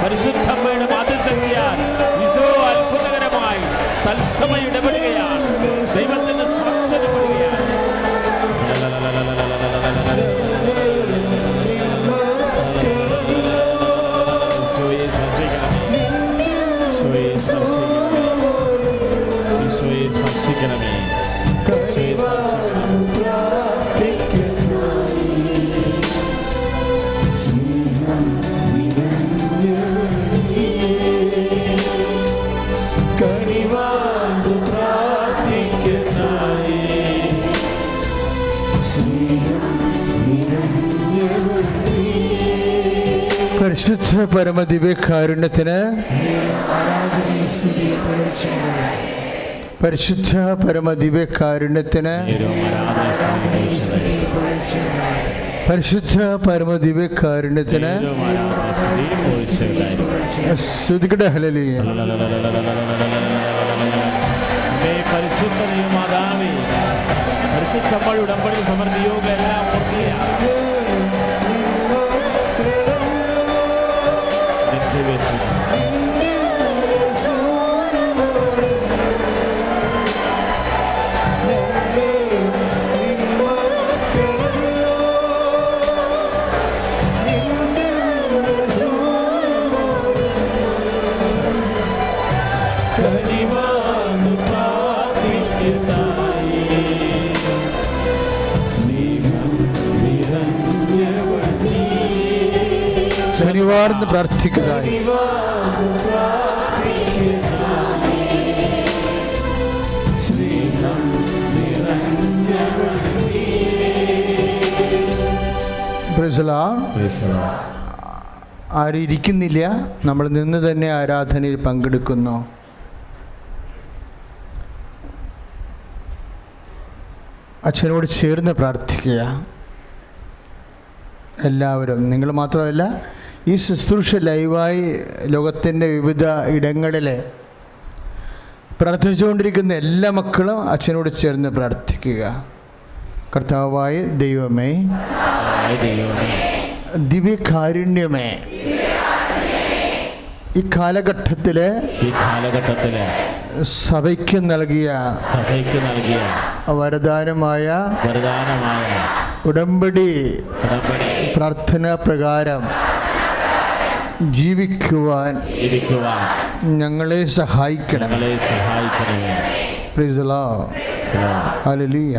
പരിശുദ്ധമ്മയുടെ മാതൃശക്തിയാൽ ഈശോ അത്ഭുതകരമായി തത്സമയം ഇടപെടുകയാണ്. ദൈവത്തിന്റെ സാക്ഷ്യം ഇടപെടുകയാണ്. ഈശോയെ സ്പർശിക്കണമേ, ഈശോയെ സ്പർശിക്കണമേ, ഈശോയെ സ്പർശിക്കണമേ. പരിശുദ്ധ പരമദിവ്യകാരുണ്യത്തിന്, പരിശുദ്ധ പരമദിവ്യകാരുണ്യത്തിന്, പരിശുദ്ധ പരമദിവ്യകാരുണ്യത്തിന് സ്തുതിക്കട്ടെ. ഹല്ലേലൂയ. പരിശുദ്ധ നിയമമാതാവേ, പരിശുദ്ധമ്മയുടെ ഉടമ്പടി സമൃദ്ധിയോഗ എല്ലാം ഓർക്കുകയാണ്. ശനിവാർന്ന് പ്രാർത്ഥിക്കുന്നതായി ആരും ഇരിക്കുന്നില്ല, നമ്മൾ നിന്ന് തന്നെ ആരാധനയിൽ പങ്കെടുക്കുന്നു. അച്ഛനോട് ചേർന്ന് പ്രാർത്ഥിക്കുക. എല്ലാവരും, നിങ്ങൾ മാത്രമല്ല, ഈ ശുശ്രൂഷ ലൈവായി ലോകത്തിൻ്റെ വിവിധ ഇടങ്ങളിൽ പ്രാർത്ഥിച്ചുകൊണ്ടിരിക്കുന്ന എല്ലാ മക്കളും അച്ഛനോട് ചേർന്ന് പ്രാർത്ഥിക്കുക. കർത്താവായ ദൈവമേ, ദിവ്യകാരുണ്യമേ, ഈ കാലഘട്ടത്തിൽ സഭയ്ക്ക് നൽകിയ വരദാനമായ ഉടമ്പടി പ്രാർത്ഥന പ്രകാരം ജീവിക്കുവാൻ ഞങ്ങളെ സഹായിക്കണമേ. Praise the Lord. ഹല്ലേലൂയ.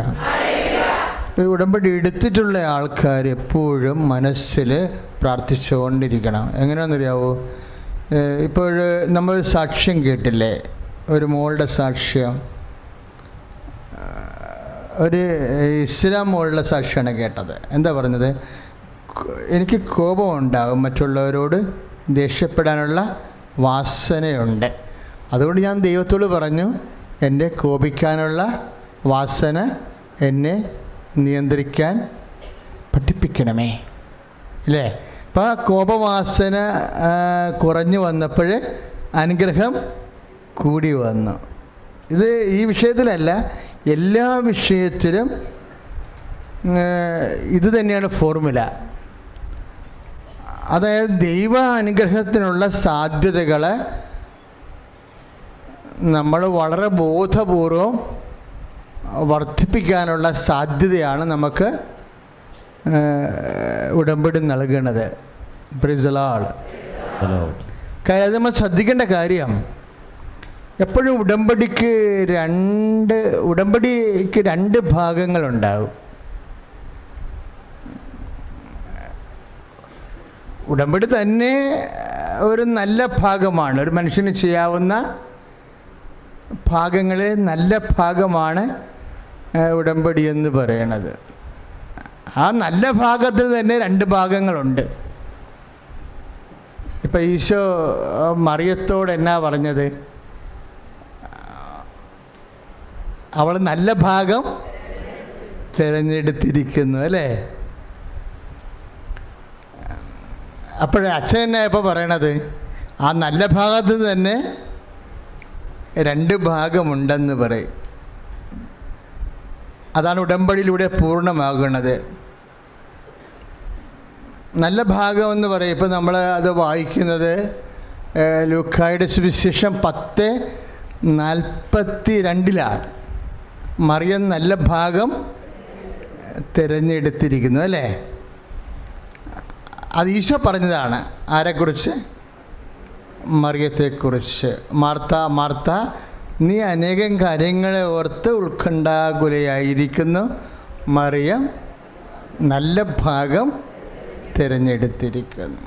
ഉടമ്പടി എടുത്തിട്ടുള്ള ആൾക്കാർ എപ്പോഴും മനസ്സിൽ പ്രാർത്ഥിച്ചുകൊണ്ടിരിക്കണം. എങ്ങനെയാണെന്നറിയാവോ? ഇപ്പോൾ നമ്മൾ സാക്ഷ്യം കേട്ടില്ലേ, ഒരു മോളുടെ സാക്ഷ്യം, ഒരു ഇസ്ലാം മോളുടെ സാക്ഷ്യമാണ് കേട്ടത്. എന്താ പറഞ്ഞത്? എനിക്ക് കോപമുണ്ടാകും, മറ്റുള്ളവരോട് ദേഷ്യപ്പെടാനുള്ള വാസനയുണ്ട്. അതുകൊണ്ട് ഞാൻ ദൈവത്തോട് പറഞ്ഞു, എൻ്റെ കോപിക്കാനുള്ള വാസന എന്നെ നിയന്ത്രിക്കാൻ പഠിപ്പിക്കണമേ. ഇല്ലേ? അപ്പോൾ ആ കോപവാസന കുറഞ്ഞു വന്നപ്പോൾ അനുഗ്രഹം കൂടി വന്നു. ഇത് ഈ വിഷയത്തിലല്ല, എല്ലാ വിഷയത്തിലും ഇത് തന്നെയാണ് ഫോർമുല. അതായത് ദൈവ അനുഗ്രഹത്തിനുള്ള സാധ്യതകൾ നമ്മൾ വളരെ ബോധപൂർവം വർദ്ധിപ്പിക്കാനുള്ള സാധ്യതയാണ് നമുക്ക് ഉടമ്പടി നൽകുന്നത്. Praise the Lord. കാര്യം അത് നമ്മൾ ശ്രദ്ധിക്കേണ്ട കാര്യം, എപ്പോഴും ഉടമ്പടിക്ക് രണ്ട് ഭാഗങ്ങളുണ്ടാകും. ഉടമ്പടി തന്നെ ഒരു നല്ല ഭാഗമാണ്, ഒരു മനുഷ്യന് ചെയ്യാവുന്ന ഭാഗങ്ങളിൽ നല്ല ഭാഗമാണ് ഉടമ്പടി എന്ന് പറയണത്. ആ നല്ല ഭാഗത്തിൽ തന്നെ രണ്ട് ഭാഗങ്ങളുണ്ട്. ഇപ്പം ഈശോ മറിയത്തോട് എന്നാ പറഞ്ഞത്? അവൾ നല്ല ഭാഗം തിരഞ്ഞെടുത്തിരിക്കുന്നു, അല്ലേ? അപ്പോഴേ അച്ഛൻ എന്നാ ഇപ്പോൾ പറയണത്? ആ നല്ല ഭാഗത്ത് തന്നെ രണ്ട് ഭാഗമുണ്ടെന്ന് പറയും. അതാണ് ഉടമ്പടിയിലൂടെ പൂർണ്ണമാകുന്നത്. നല്ല ഭാഗമെന്ന് പറയും. ഇപ്പം നമ്മൾ അത് വായിക്കുന്നത് ലൂക്കായുടെ സുവിശേഷം 10:42 മറിയം നല്ല ഭാഗം തിരഞ്ഞെടുത്തിരിക്കുന്നു അല്ലേ? അത് ഈശോ പറഞ്ഞതാണ്. ആരെക്കുറിച്ച്? മറിയത്തെക്കുറിച്ച്. മാർത്ത നീ അനേകം കാര്യങ്ങളെ ഓർത്ത് ഉത്കണ്ഠാകുലയായിരിക്കുന്നു, മറിയം നല്ല ഭാഗം തിരഞ്ഞെടുത്തിരിക്കുന്നു.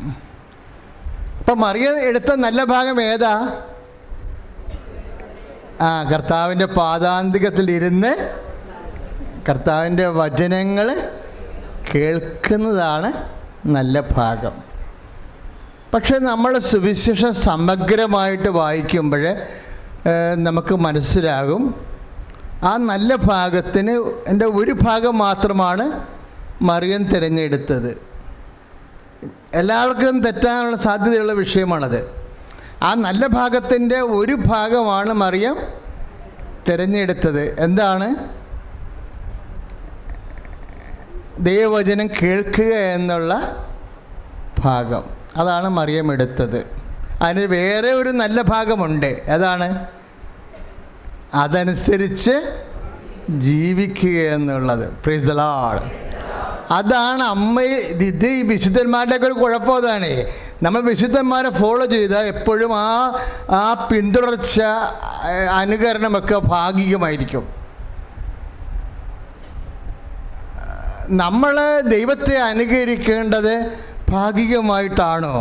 അപ്പം മറിയം എടുത്ത നല്ല ഭാഗം ഏതാ? കർത്താവിൻ്റെ പാദാന്തികത്തിലിരുന്ന് കർത്താവിൻ്റെ വചനങ്ങൾ കേൾക്കുന്നതാണ് നല്ല ഭാഗം. പക്ഷേ നമ്മൾ സുവിശേഷം സമഗ്രമായിട്ട് വായിക്കുമ്പോൾ നമുക്ക് മനസ്സിലാകും ആ നല്ല ഭാഗത്തിന് എൻ്റെ ഒരു ഭാഗം മാത്രമാണ് മറിയം തിരഞ്ഞെടുത്തത്. എല്ലാവർക്കും തെറ്റാനുള്ള സാധ്യതയുള്ള വിഷയമാണത്. ആ നല്ല ഭാഗത്തിൻ്റെ ഒരു ഭാഗമാണ് മറിയം തിരഞ്ഞെടുത്തത്. എന്താണ്? ദൈവവചനം കേൾക്കുക എന്നുള്ള ഭാഗം. അതാണ് മറിയം എടുത്തത്. അതിന് വേറെ ഒരു നല്ല ഭാഗമുണ്ട്. അതാണ് അതനുസരിച്ച് ജീവിക്കുക എന്നുള്ളത്. Praise the Lord. അതാണ് ഇത് ഈ വിശുദ്ധന്മാരുടെയൊക്കെ ഒരു കുഴപ്പം. അതാണ് നമ്മൾ വിശുദ്ധന്മാരെ ഫോളോ ചെയ്താൽ എപ്പോഴും ആ പിന്തുടർച്ച അനുകരണമൊക്കെ ഭാഗികമായിരിക്കും. നമ്മൾ ദൈവത്തെ അനുകരിക്കേണ്ടത് ഭാഗികമായിട്ടാണോ?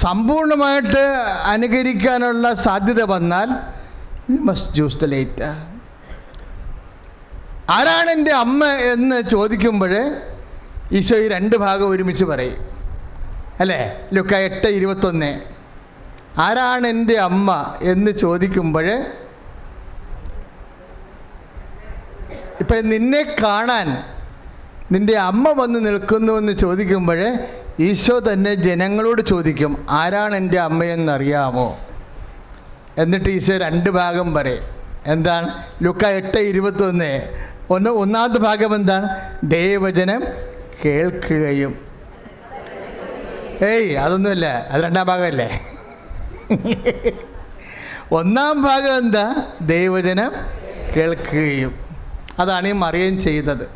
സമ്പൂർണ്ണമായിട്ട് അനുകരിക്കാനുള്ള സാധ്യത വന്നാൽ we must choose the later. ആരാണ് എൻ്റെ അമ്മ എന്ന് ചോദിക്കുമ്പോൾ ഈശോ ഈ രണ്ട് ഭാഗം ഒരുമിച്ച് പറയും അല്ലേ? ലൂക്ക 8:21 ആരാണ് എൻ്റെ അമ്മ എന്ന് ചോദിക്കുമ്പോൾ ഇപ്പം നിന്നെ കാണാൻ നിൻ്റെ അമ്മ വന്ന് നിൽക്കുന്നുവെന്ന് ചോദിക്കുമ്പോൾ ഈശോ തന്നെ ജനങ്ങളോട് ചോദിക്കും, ആരാണ് എൻ്റെ അമ്മയെന്നറിയാമോ? എന്നിട്ട് ഈശോ രണ്ട് ഭാഗം പറയും. എന്താണ്? ലൂക്ക 8:21 ഒന്നാമത്തെ ഭാഗം എന്താണ്? ദൈവവചനം കേൾക്കുകയും. അതൊന്നുമില്ല, അത് രണ്ടാം ഭാഗമല്ലേ. ഒന്നാം ഭാഗം എന്താ? ദൈവവചനം കേൾക്കുകയും. അതാണ് ഈ മറിയം ചെയ്തത്.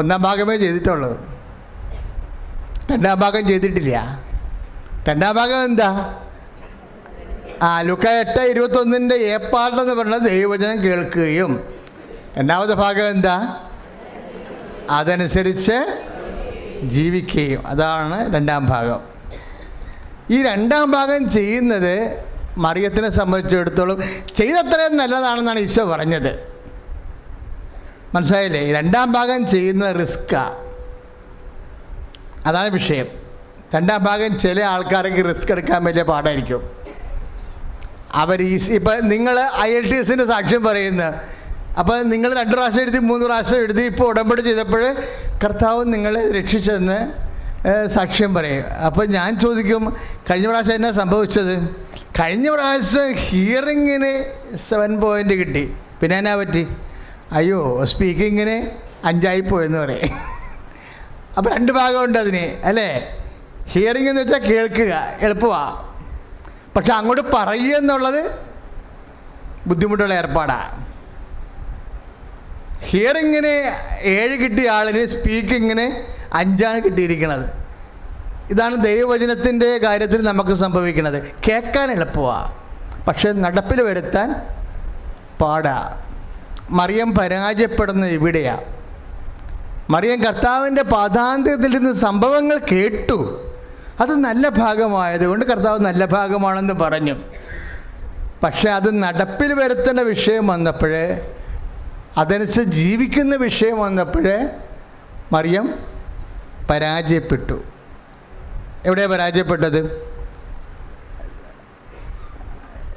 ഒന്നാം ഭാഗമേ ചെയ്തിട്ടുള്ളൂ, രണ്ടാം ഭാഗം ചെയ്തിട്ടില്ല. രണ്ടാം ഭാഗം എന്താ? ലൂക്ക 8:21 എ പാർട്ടെന്ന് പറഞ്ഞാൽ ദൈവവചനം കേൾക്കുകയും. രണ്ടാമത്തെ ഭാഗം എന്താ? അതനുസരിച്ച് ജീവിക്കുകയും. അതാണ് രണ്ടാം ഭാഗം. ഈ രണ്ടാം ഭാഗം ചെയ്യുന്നത് മറിയത്തിനെ സംബന്ധിച്ചിടത്തോളം ചെയ്തത്രയും നല്ലതാണെന്നാണ് ഈശോ പറഞ്ഞത്. മനസ്സിലായില്ലേ? രണ്ടാം ഭാഗം ചെയ്യുന്ന റിസ്ക്കാണ്. അതാണ് വിഷയം. രണ്ടാം ഭാഗം ചില ആൾക്കാർക്ക് റിസ്ക് എടുക്കാൻ വലിയ പാടായിരിക്കും. ഇപ്പം നിങ്ങൾ IELTS സാക്ഷ്യം പറയുന്ന, അപ്പോൾ നിങ്ങൾ 2 പ്രാവശ്യം എഴുതി 3 പ്രാവശ്യം എഴുതി ഇപ്പോൾ ഉടമ്പടി ചെയ്തപ്പോൾ കർത്താവ് നിങ്ങളെ രക്ഷിച്ചെന്ന് സാക്ഷ്യം പറയും. അപ്പോൾ ഞാൻ ചോദിക്കും, കഴിഞ്ഞ പ്രാവശ്യം എന്നാ സംഭവിച്ചത്? കഴിഞ്ഞ പ്രാവശ്യം ഹിയറിങ്ങിന് 7 പോയിൻ്റ് കിട്ടി, പിന്നെ എന്നാ പറ്റി? അയ്യോ സ്പീക്കിങ്ങിന് 5 പറയും. അപ്പോൾ 2 ഭാഗമുണ്ട് അതിന് അല്ലേ? ഹിയറിംഗ് എന്ന് വെച്ചാൽ കേൾക്കുക, എളുപ്പമാണ്. പക്ഷെ അങ്ങോട്ട് പറയുക എന്നുള്ളത് ബുദ്ധിമുട്ടുള്ള ഏർപ്പാടാണ്. ഹിയറിങ്ങിന് 7 കിട്ടിയ ആളിന് സ്പീക്കിങ്ങിന് 5 കിട്ടിയിരിക്കുന്നത്. ഇതാണ് ദൈവവചനത്തിൻ്റെ കാര്യത്തിൽ നമുക്ക് സംഭവിക്കുന്നത്. കേൾക്കാൻ എളുപ്പമാണ്, പക്ഷെ നടപ്പിൽ വരുത്താൻ പാടാണ്. മറിയം പരാജയപ്പെടുന്നത് ഇവിടെയാണ്. മറിയം കർത്താവിൻ്റെ പാദാന്ത്യത്തിൽ നിന്ന് സംഭവങ്ങൾ കേട്ടു, അത് നല്ല ഭാഗമായതുകൊണ്ട് കർത്താവ് നല്ല ഭാഗമാണെന്ന് പറഞ്ഞു. പക്ഷെ അത് നടപ്പിൽ വരുത്തേണ്ട വിഷയം വന്നപ്പോൾ, അതനുസരിച്ച് ജീവിക്കുന്ന വിഷയം വന്നപ്പോൾ മറിയം പരാജയപ്പെട്ടു. എവിടെയാണ് പരാജയപ്പെട്ടത്?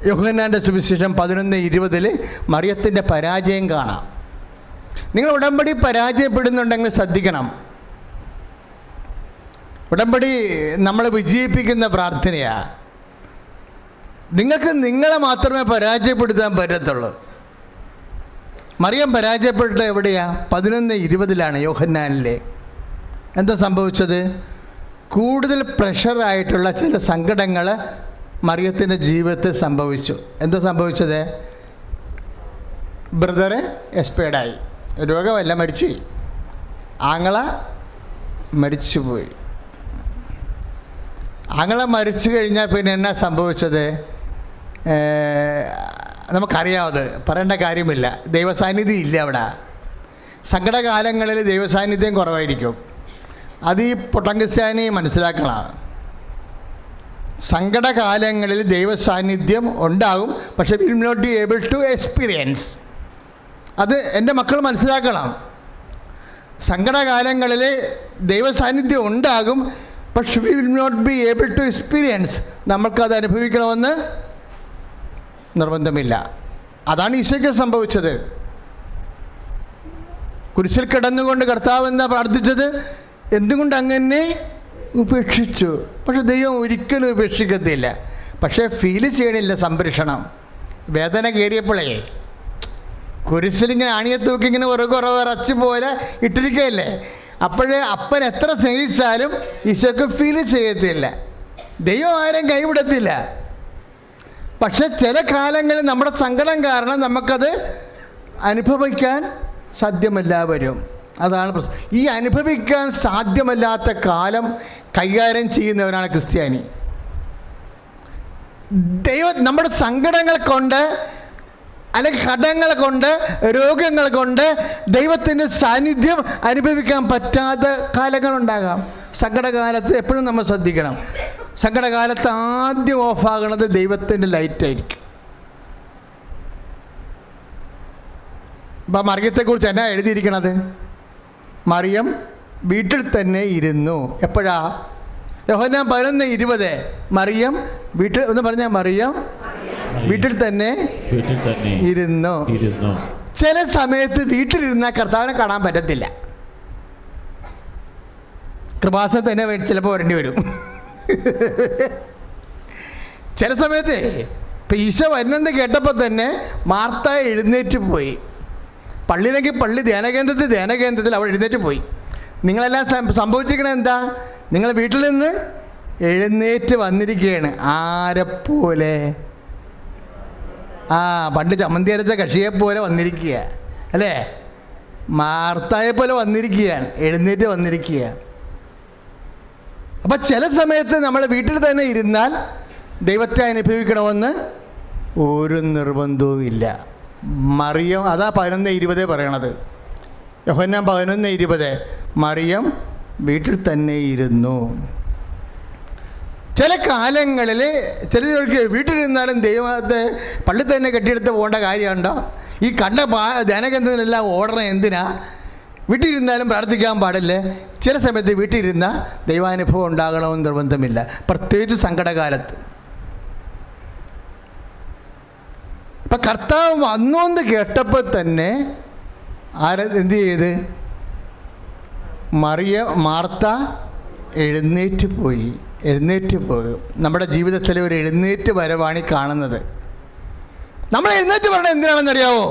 യോഹന്നാൻ്റെ സുവിശേഷം 11:20 മറിയത്തിൻ്റെ പരാജയം കാണാം. നിങ്ങൾ ഉടമ്പടി പരാജയപ്പെടുന്നുണ്ടെങ്കിൽ ശ്രദ്ധിക്കണം. ഉടമ്പടി നമ്മളെ വിജയിപ്പിക്കുന്ന പ്രാർത്ഥനയാണ്. നിങ്ങൾക്ക് നിങ്ങളെ മാത്രമേ പരാജയപ്പെടുത്താൻ പറ്റത്തുള്ളൂ. മറിയം പരാജയപ്പെട്ടത് എവിടെയാണ്? 11:20 യോഹന്നാനിലെ. എന്താ സംഭവിച്ചത്? കൂടുതൽ പ്രഷറായിട്ടുള്ള ചില സങ്കടങ്ങൾ മറിയത്തിൻ്റെ ജീവിതത്തിൽ സംഭവിച്ചു. എന്താ സംഭവിച്ചത്? ബ്രദറ് എക്സ്പയർഡായി, രോഗമല്ല, മരിച്ചുപോയി. ആങ്ങള മരിച്ചുപോയി. ആങ്ങളെ മരിച്ചു കഴിഞ്ഞാൽ പിന്നെ എന്നാ സംഭവിച്ചത്? നമുക്കറിയാവത്, പറയേണ്ട കാര്യമില്ല. ദൈവസാന്നിധ്യം ഇല്ല അവിടെ. സങ്കടകാലങ്ങളിൽ ദൈവസാന്നിധ്യം കുറവായിരിക്കും. അത് ഈ പൊട്ടൻക്രിസ്ത്യാനി മനസ്സിലാക്കണം. സങ്കടകാലങ്ങളിൽ ദൈവസാന്നിധ്യം ഉണ്ടാകും, പക്ഷേ will not be able to experience. അത് എൻ്റെ മക്കൾ മനസ്സിലാക്കണം. സങ്കടകാലങ്ങളിൽ ദൈവസാന്നിധ്യം ഉണ്ടാകും, പക്ഷെ we will not be able to experience. നമ്മൾക്കത് അനുഭവിക്കണമെന്ന് നിർബന്ധമില്ല. അതാണ് ഈശോയ്ക്ക് സംഭവിച്ചത്. കുരിശിൽ കിടന്നുകൊണ്ട് കർത്താവ് എന്താ പ്രാർത്ഥിച്ചത്? എന്തുകൊണ്ട് അങ്ങനെ ഉപേക്ഷിച്ചു? പക്ഷെ ദൈവം ഒരിക്കലും ഉപേക്ഷിക്കത്തില്ല. പക്ഷേ ഫീൽ ചെയ്യണില്ല സംരക്ഷണം. വേദന കയറിയപ്പോഴേ കുരിശിലിങ്ങനെ ആണിയെ തൂക്കി ഇങ്ങനെ വിറച്ച് പോലെ ഇട്ടിരിക്കുകയല്ലേ. അപ്പോഴേ അപ്പൻ എത്ര സ്നേഹിച്ചാലും ഈശോക്ക് ഫീൽ ചെയ്യത്തില്ല. ദൈവം ആരും കൈവിടത്തില്ല. പക്ഷെ ചില കാലങ്ങളിൽ നമ്മുടെ സങ്കടം കാരണം നമുക്കത് അനുഭവിക്കാൻ സാധ്യമല്ല വരും. അതാണ് പ്രശ്നം. ഈ അനുഭവിക്കാൻ സാധ്യമല്ലാത്ത കാലം കൈകാര്യം ചെയ്യുന്നവരാണ് ക്രിസ്ത്യാനി. ദൈവം നമ്മുടെ സങ്കടങ്ങൾ കൊണ്ട്, അല്ലെങ്കിൽ കടങ്ങൾ കൊണ്ട്, രോഗങ്ങൾ കൊണ്ട് ദൈവത്തിൻ്റെ സാന്നിധ്യം അനുഭവിക്കാൻ പറ്റാത്ത കാലങ്ങളുണ്ടാകാം. സങ്കടകാലത്ത് എപ്പോഴും നമ്മൾ ശ്രദ്ധിക്കണം. സങ്കടകാലത്ത് ആദ്യം ഓഫാകണത് ദൈവത്തിൻ്റെ ലൈറ്റായിരിക്കും. ഇപ്പം മറിയത്തെക്കുറിച്ച് എന്നാ എഴുതിയിരിക്കണത്? മറിയം വീട്ടിൽ തന്നെ ഇരുന്നു. എപ്പോഴാ? യോഹന്നാൻ 11:20. മറിയം വീട്ടിൽ, ഒന്ന് പറഞ്ഞാൽ മറിയം വീട്ടിൽ തന്നെ ഇരുന്നു. ചില സമയത്ത് വീട്ടിലിരുന്നാൽ കർത്താവിനെ കാണാൻ പറ്റത്തില്ല. കൃപാസനം തന്നെ ചിലപ്പോൾ വരേണ്ടി വരും. ചില സമയത്ത് ഇപ്പം ഈശോ വരുന്നെന്ന് കേട്ടപ്പോൾ തന്നെ മാർത്ത എഴുന്നേറ്റ് പോയി. പള്ളിയിലേക്ക് പള്ളി, ധ്യാനകേന്ദ്രത്തിൽ അവൾ എഴുന്നേറ്റ് പോയി. നിങ്ങളെല്ലാം സംഭവിച്ചിരിക്കണത് എന്താ? നിങ്ങൾ വീട്ടിൽ നിന്ന് എഴുന്നേറ്റ് വന്നിരിക്കുകയാണ്. ആരെപ്പോലെ? പണ്ട് ചമ്മന്തി അരച്ച കക്ഷിയെപ്പോലെ വന്നിരിക്കുക അല്ലേ? മാർത്തായെപ്പോലെ വന്നിരിക്കുകയാണ്, എഴുന്നേറ്റ് വന്നിരിക്കുകയാണ്. അപ്പം ചില സമയത്ത് നമ്മൾ വീട്ടിൽ തന്നെ ഇരുന്നാൽ ദൈവത്തെ അനുഭവിക്കണമെന്ന് ഒരു നിർബന്ധവും ഇല്ല. മറിയം, അതാ 11:20 പറയണത്. യോഹന്നാൻ 11:20. മറിയം വീട്ടിൽ തന്നെ ഇരുന്നു. ചില കാലങ്ങളിൽ ചിലർക്ക് വീട്ടിലിരുന്നാലും ദൈവത്തെ പള്ളി തന്നെ കെട്ടിയെടുത്ത് പോകേണ്ട കാര്യമുണ്ടോ? ഈ ധ്യാനകേന്ദ്രത്തിനെല്ലാം ഓടണം എന്തിനാ? വീട്ടിലിരുന്നാലും പ്രാർത്ഥിക്കാൻ പാടില്ലേ? ചില സമയത്ത് വീട്ടിലിരുന്നാൽ ദൈവാനുഭവം ഉണ്ടാകണമെന്ന് നിർബന്ധമില്ല, പ്രത്യേകിച്ച് സങ്കടകാലത്ത്. ഇപ്പം കർത്താവ് വന്നോന്ന് കേട്ടപ്പോൾ തന്നെ എന്ത് ചെയ്ത്? മാർത്ത എഴുന്നേറ്റ് പോയി. നമ്മുടെ ജീവിതത്തിൽ ഒരു എഴുന്നേറ്റ് വരവാണ് കാണുന്നത്. നമ്മൾ എഴുന്നേറ്റ് പറയണത് എന്തിനാണെന്നറിയാവോ?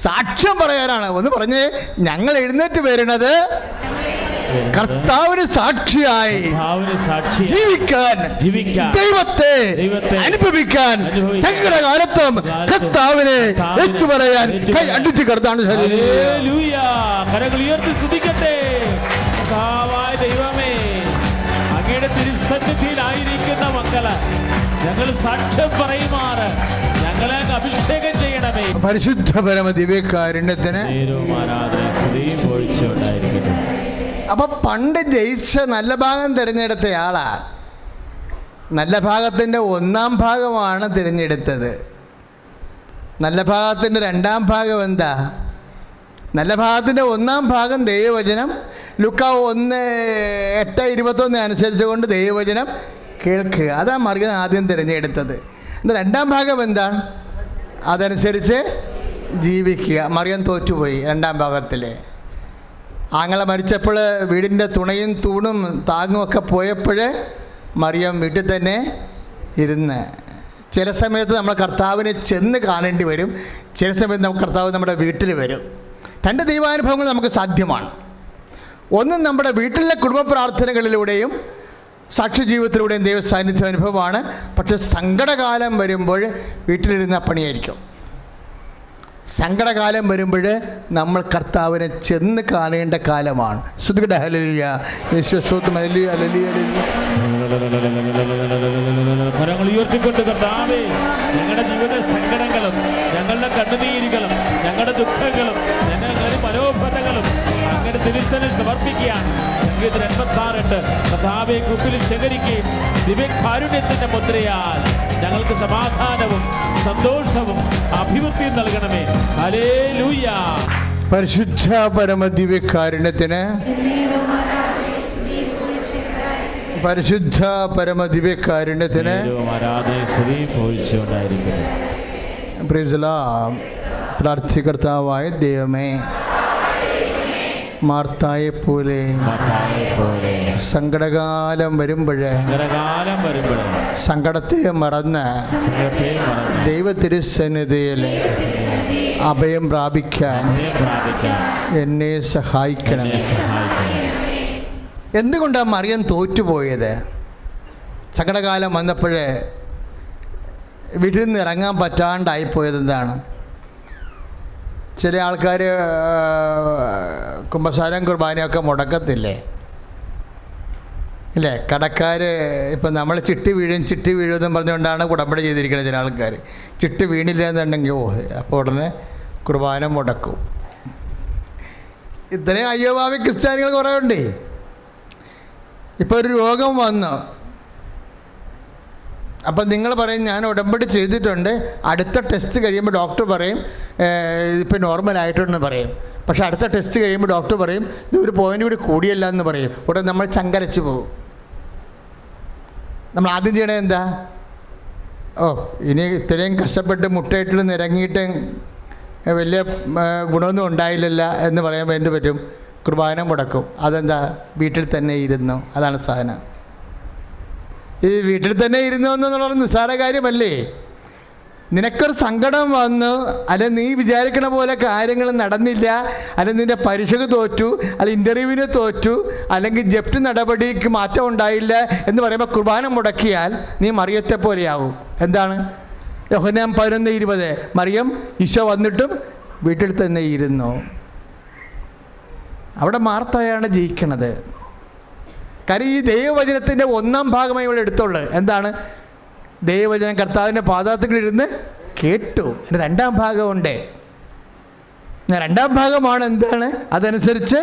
സാക്ഷ്യം പറയാനാണ്. ഒന്ന് പറഞ്ഞേ, ഞങ്ങൾ എഴുന്നേറ്റ് വരുന്നത് കർത്താവിന് സാക്ഷിയായി ജീവിക്കാൻ, ദൈവത്തെ അനുഭവിക്കാൻ, സങ്കടകാലത്തും കർത്താവിനെ ഏറ്റുപറയാൻ കൈ അടിച്ചു കടത്താണ്. ദൈവമേ, അങ്ങയുടെ തിരുസന്നിധിയിലായിരിക്കുന്ന മക്കള് ഞങ്ങൾ സാക്ഷ്യം പറയുമാറ് ഞങ്ങളെ അഭിഷേകം ചെയ്യണമേ. പരിശുദ്ധ പരമ ദിവ്യകാരുണ്യത്തിന്. അപ്പൊ പണ്ട് ജയിച്ച നല്ല ഭാഗം തിരഞ്ഞെടുത്തയാളാ. നല്ല ഭാഗത്തിൻ്റെ 1-ാം ഭാഗമാണ് തിരഞ്ഞെടുത്തത്. നല്ല ഭാഗത്തിൻ്റെ 2-ാം ഭാഗം എന്താ? നല്ല ഭാഗത്തിൻ്റെ 1-ാം ഭാഗം ദൈവവചനം. ലൂക്കാ 1:8-21 അനുസരിച്ച് കൊണ്ട് ദൈവവചനം കേൾക്കുക. അതാ മറിയം ആദ്യം തിരഞ്ഞെടുത്തത്. 2-ാം ഭാഗം എന്താണ്? അതനുസരിച്ച് ജീവിക്കുക. മറിയം തോറ്റുപോയി 2-ാം ഭാഗത്തിൽ. ആങ്ങളെ മരിച്ചപ്പോൾ വീടിൻ്റെ തുണയും തൂണും താങ്ങുമൊക്കെ പോയപ്പോൾ മറിയം വീട്ടിൽ തന്നെ ഇരുന്ന്. ചില സമയത്ത് നമ്മൾ കർത്താവിനെ ചെന്ന് കാണേണ്ടി വരും, ചില സമയത്ത് നമുക്ക് കർത്താവ് നമ്മുടെ വീട്ടിൽ വരും. 2 ദൈവാനുഭവങ്ങൾ നമുക്ക് സാധ്യമാണ്. ഒന്ന് നമ്മുടെ വീട്ടിലെ കുടുംബ പ്രാർത്ഥനകളിലൂടെയും സാക്ഷി ജീവിതത്തിലൂടെയും ദൈവ സാന്നിധ്യം അനുഭവമാണ്. പക്ഷെ സങ്കടകാലം വരുമ്പോൾ വീട്ടിലിരുന്ന പണിയായിരിക്കും. സങ്കടകാലം വരുമ്പോൾ നമ്മൾ കർത്താവിനെ ചെന്ന് കാണേണ്ട കാലമാണ്. ശ്രുതികട ഹല്ലേലൂയ, യേശുസ്തോത്രം, ഹല്ലേലൂയ, ഹല്ലേലൂയ, ഹല്ലേലൂയ. കരങ്ങൾ ഉയർത്തിക്കൊണ്ട് കർത്താവേ, ഞങ്ങളുടെ ജീവിത സങ്കടങ്ങളും ഞങ്ങളുടെ കണ്ണുനീരുകളും ഞങ്ങളുടെ ദുഃഖങ്ങളും ഞങ്ങളുടെ മനോബന്ധങ്ങളും അങ്ങനെ തിരിച്ചറിഞ്ഞ് സമർപ്പിക്കുകയാണ്. സംഗീതം 86 കർത്താവെ കുപ്പിൽ ശേഖരിക്കുകയും ദിവ്യകാരുണ്യത്തിന്റെ മുദ്രയാൽ ഞങ്ങൾക്ക് സമാധാനവും സന്തോഷവും അഭിവൃദ്ധിയും നൽകണമേ. ഹല്ലേലൂയ. പരിശുദ്ധ പരമദിവ്യകാരുണ്യത്തിന്, പരിശുദ്ധ പരമദിവ്യകാരുണ്യത്തിന് പ്രൈസ് ദി ലോർഡ്. പ്രാർത്ഥികർത്താവായ ദൈവമേ, മാർത്തായെപ്പോലെ സങ്കടകാലം വരുമ്പോഴേ സങ്കടത്തെ മറന്ന് ദൈവ തിരുസന്നിധിയിൽ അഭയം പ്രാപിക്കാൻ എന്നെ സഹായിക്കണം. എന്തുകൊണ്ടാണ് മറിയം തോറ്റുപോയത്? സങ്കടകാലം വന്നപ്പോഴേ വീട്ടിൽ നിന്ന് ഇറങ്ങാൻ പറ്റാണ്ടായിപ്പോയത് എന്താണ്? ചില ആൾക്കാർ കുമ്പസാരം കുർബാനയൊക്കെ മുടക്കത്തില്ലേ? ഇല്ലേ? കടക്കാർ ഇപ്പം നമ്മൾ ചിട്ടി വീഴുമെന്നും പറഞ്ഞുകൊണ്ടാണ് ഉടമ്പടി ചെയ്തിരിക്കുന്നത്. ചില ആൾക്കാർ ചിട്ടി വീണില്ല എന്നുണ്ടെങ്കിൽ അപ്പോൾ ഉടനെ കുർബാന മുടക്കും. ഇത്രയും അയ്യോഭാവി ക്രിസ്ത്യാനികൾ കുറേ ഉണ്ട്. ഇപ്പോൾ ഒരു രോഗം വന്നു, അപ്പം നിങ്ങൾ പറയും ഞാൻ ഉടമ്പടി ചെയ്തിട്ടുണ്ട്, അടുത്ത ടെസ്റ്റ് കഴിയുമ്പോൾ ഡോക്ടർ പറയും ഇതിപ്പോൾ നോർമലായിട്ടുണ്ടെന്ന് പറയും. പക്ഷേ അടുത്ത ടെസ്റ്റ് കഴിയുമ്പോൾ ഡോക്ടർ പറയും ഇത് ഒരു പോയിൻ്റ് കൂടി കൂടിയല്ല എന്ന് പറയും. ഉടനെ നമ്മൾ ചങ്കരച്ച് പോകും. നമ്മൾ ആദ്യം ചെയ്യണത് എന്താ? ഇനി ഇത്രയും കഷ്ടപ്പെട്ട് മുട്ടയിട്ട് നിരങ്ങിയിട്ട് വലിയ ഗുണമൊന്നും ഉണ്ടായില്ലല്ല എന്ന് പറയുമ്പോൾ എന്ത് പറ്റും? കുർബാന മുടക്കും. അതെന്താ? വീട്ടിൽ തന്നെ ഇരുന്നു. അതാണ് സാധനം. ഈ വീട്ടിൽ തന്നെ ഇരുന്നു എന്നുള്ളത് നിസ്സാര കാര്യമല്ലേ? നിനക്കൊരു സങ്കടം വന്നു, അല്ലെങ്കിൽ നീ വിചാരിക്കണ പോലെ കാര്യങ്ങൾ നടന്നില്ല, അല്ലെങ്കിൽ നിൻ്റെ പരീക്ഷയ്ക്ക് തോറ്റു, അല്ലെങ്കിൽ ഇൻ്റർവ്യൂവിന് തോറ്റു, അല്ലെങ്കിൽ ജപ്തി നടപടിക്ക് മാറ്റം ഉണ്ടായില്ല എന്ന് പറയുമ്പോൾ കുർബാന മുടക്കിയാൽ നീ മറിയത്തെ പോലെയാവും. എന്താണ്? യോഹന്നാൻ 11:20 മറിയം ഈശോ വന്നിട്ടും വീട്ടിൽ തന്നെ ഇരുന്നു. അവിടെ മാർത്തയാണ് ജയിക്കണത്. കാര്യം ഈ ദൈവവചനത്തിൻ്റെ 1-ാം ഭാഗമായി ഇവിടെ എടുത്തുള്ളത് എന്താണ്? ദൈവവചനം കർത്താവിൻ്റെ പാദാത്തിലിരുന്ന് കേട്ടു. 2-ാം ഭാഗമുണ്ട്. 2-ാം ഭാഗമാണ് എന്താണ്? അതനുസരിച്ച്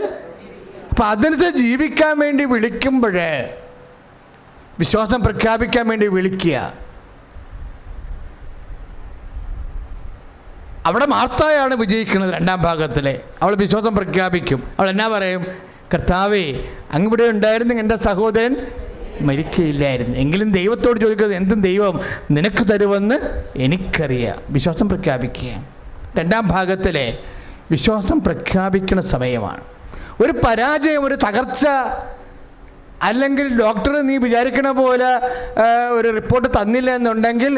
അപ്പം അതനുസരിച്ച് ജീവിക്കാൻ വേണ്ടി വിളിക്കുമ്പോഴേ, വിശ്വാസം പ്രഖ്യാപിക്കാൻ വേണ്ടി വിളിക്കുക. അവിടെ മാർത്തായാണ് വിജയിക്കുന്നത്. 2-ാം ഭാഗത്തിൽ അവൾ വിശ്വാസം പ്രഖ്യാപിക്കും. അവൾ എന്നാ പറയും? കർത്താവേ, അങ്ങിവിടെ ഉണ്ടായിരുന്നെങ്കിൽ എൻ്റെ സഹോദരൻ മരിക്കയില്ലായിരുന്നു. എങ്കിലും ദൈവത്തോട് ചോദിക്കുന്നത് എന്തും ദൈവം നിനക്ക് തരുമെന്ന് എനിക്കറിയാം. വിശ്വാസം പ്രഖ്യാപിക്കുക. 2-ാം ഭാഗത്തിലെ വിശ്വാസം പ്രഖ്യാപിക്കുന്ന സമയമാണ്. ഒരു പരാജയം, ഒരു തകർച്ച, അല്ലെങ്കിൽ ഡോക്ടർ നീ വിചാരിക്കണ പോലെ ഒരു റിപ്പോർട്ട് തന്നില്ല എന്നുണ്ടെങ്കിൽ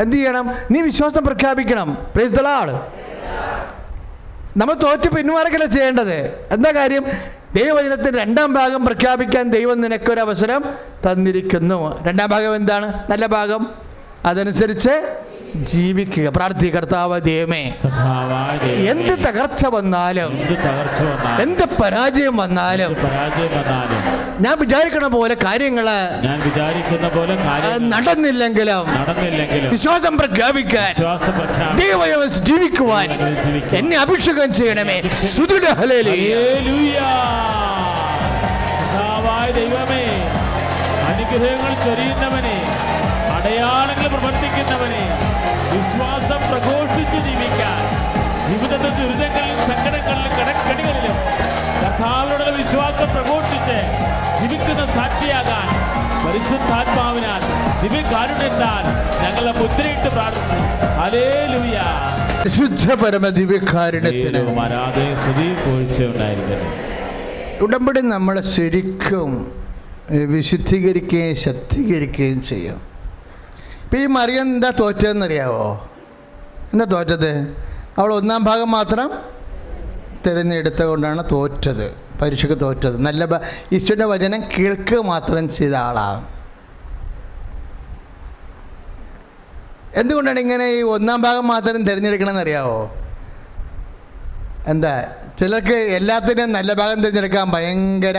എന്ത് ചെയ്യണം? നീ വിശ്വാസം പ്രഖ്യാപിക്കണം. Praise the Lord. നമ്മൾ തോറ്റ് പിന്മാറുകയല്ല ചെയ്യേണ്ടത്. എന്താ കാര്യം? ദൈവവചനത്തിൻ്റെ 2-ാം ഭാഗം പ്രഖ്യാപിക്കാൻ ദൈവം നിനക്കൊരവസരം തന്നിരിക്കുന്നു. 2-ാം ഭാഗം എന്താണ്? നല്ല ഭാഗം. അതനുസരിച്ച് ജീവിക്കുക. പ്രാർത്ഥിക്കുക. കർത്താവ് ദൈവമേ, എന്ത് തകർച്ച വന്നാലും എന്ത് പരാജയം വന്നാലും ഞാൻ വിചാരിക്കണ പോലെ കാര്യങ്ങൾ നടന്നില്ലെങ്കിലും വിശ്വാസം പ്രഖ്യാപിക്കാൻ ദൈവം ജീവിക്കുവാൻ എന്നെ അഭിഷേകം ചെയ്യണമേ. സ്തുതിയുടെ ഹല്ലേലൂയ. ദൈവമേ, അനുഗ്രഹങ്ങൾ ചൊരിയുന്നവനെ, അടയാളങ്ങൾ പ്രവർത്തിക്കുന്നവനെ, വിശ്വാസം പ്രഘോഷിച്ച് ജീവിക്കാൻ ജീവിതത്തിൽ ദുരിതങ്ങളിലും സങ്കടങ്ങളിലും കടക്കണികളിലും കർത്താവിനോടുള്ള വിശ്വാസം പ്രഘോഷിച്ച് ജീവിക്കുന്ന സാക്ഷിയാകാൻ പരിശുദ്ധാത്മാവിനാൽ ദിവ്യകാരുണ്യത്താൽ ഞങ്ങളെ മുദ്രയിട്ട് പ്രാർത്ഥിച്ചു. ഹല്ലേലൂയ. പരിശുദ്ധ പരമ ദിവ്യകാരുണ്യത്തിന് ആരാധനയും സ്തുതിയും പുകഴ്ചയും ഉണ്ടായിരിക്കട്ടെ. ഉടമ്പടി നമ്മളെ ശരിക്കും വിശുദ്ധീകരിക്കുകയും ശക്തീകരിക്കുകയും ചെയ്യും. ഇപ്പം ഈ മറിയം എന്താ തോറ്റതെന്നറിയാവോ? എന്താ തോറ്റത്? അവൾ 1-ാം ഭാഗം മാത്രം തിരഞ്ഞെടുത്ത കൊണ്ടാണ് പരീക്ഷയ്ക്ക് തോറ്റത്. നല്ല ഈശ്വരൻ്റെ വചനം കേൾക്കുക മാത്രം ചെയ്ത ആളാണ്. എന്തുകൊണ്ടാണ് ഇങ്ങനെ ഈ ഒന്നാം ഭാഗം മാത്രം തിരഞ്ഞെടുക്കണമെന്ന് അറിയാവോ? എന്താ, ചിലർക്ക് എല്ലാത്തിനും നല്ല ഭാഗം തിരഞ്ഞെടുക്കാൻ ഭയങ്കര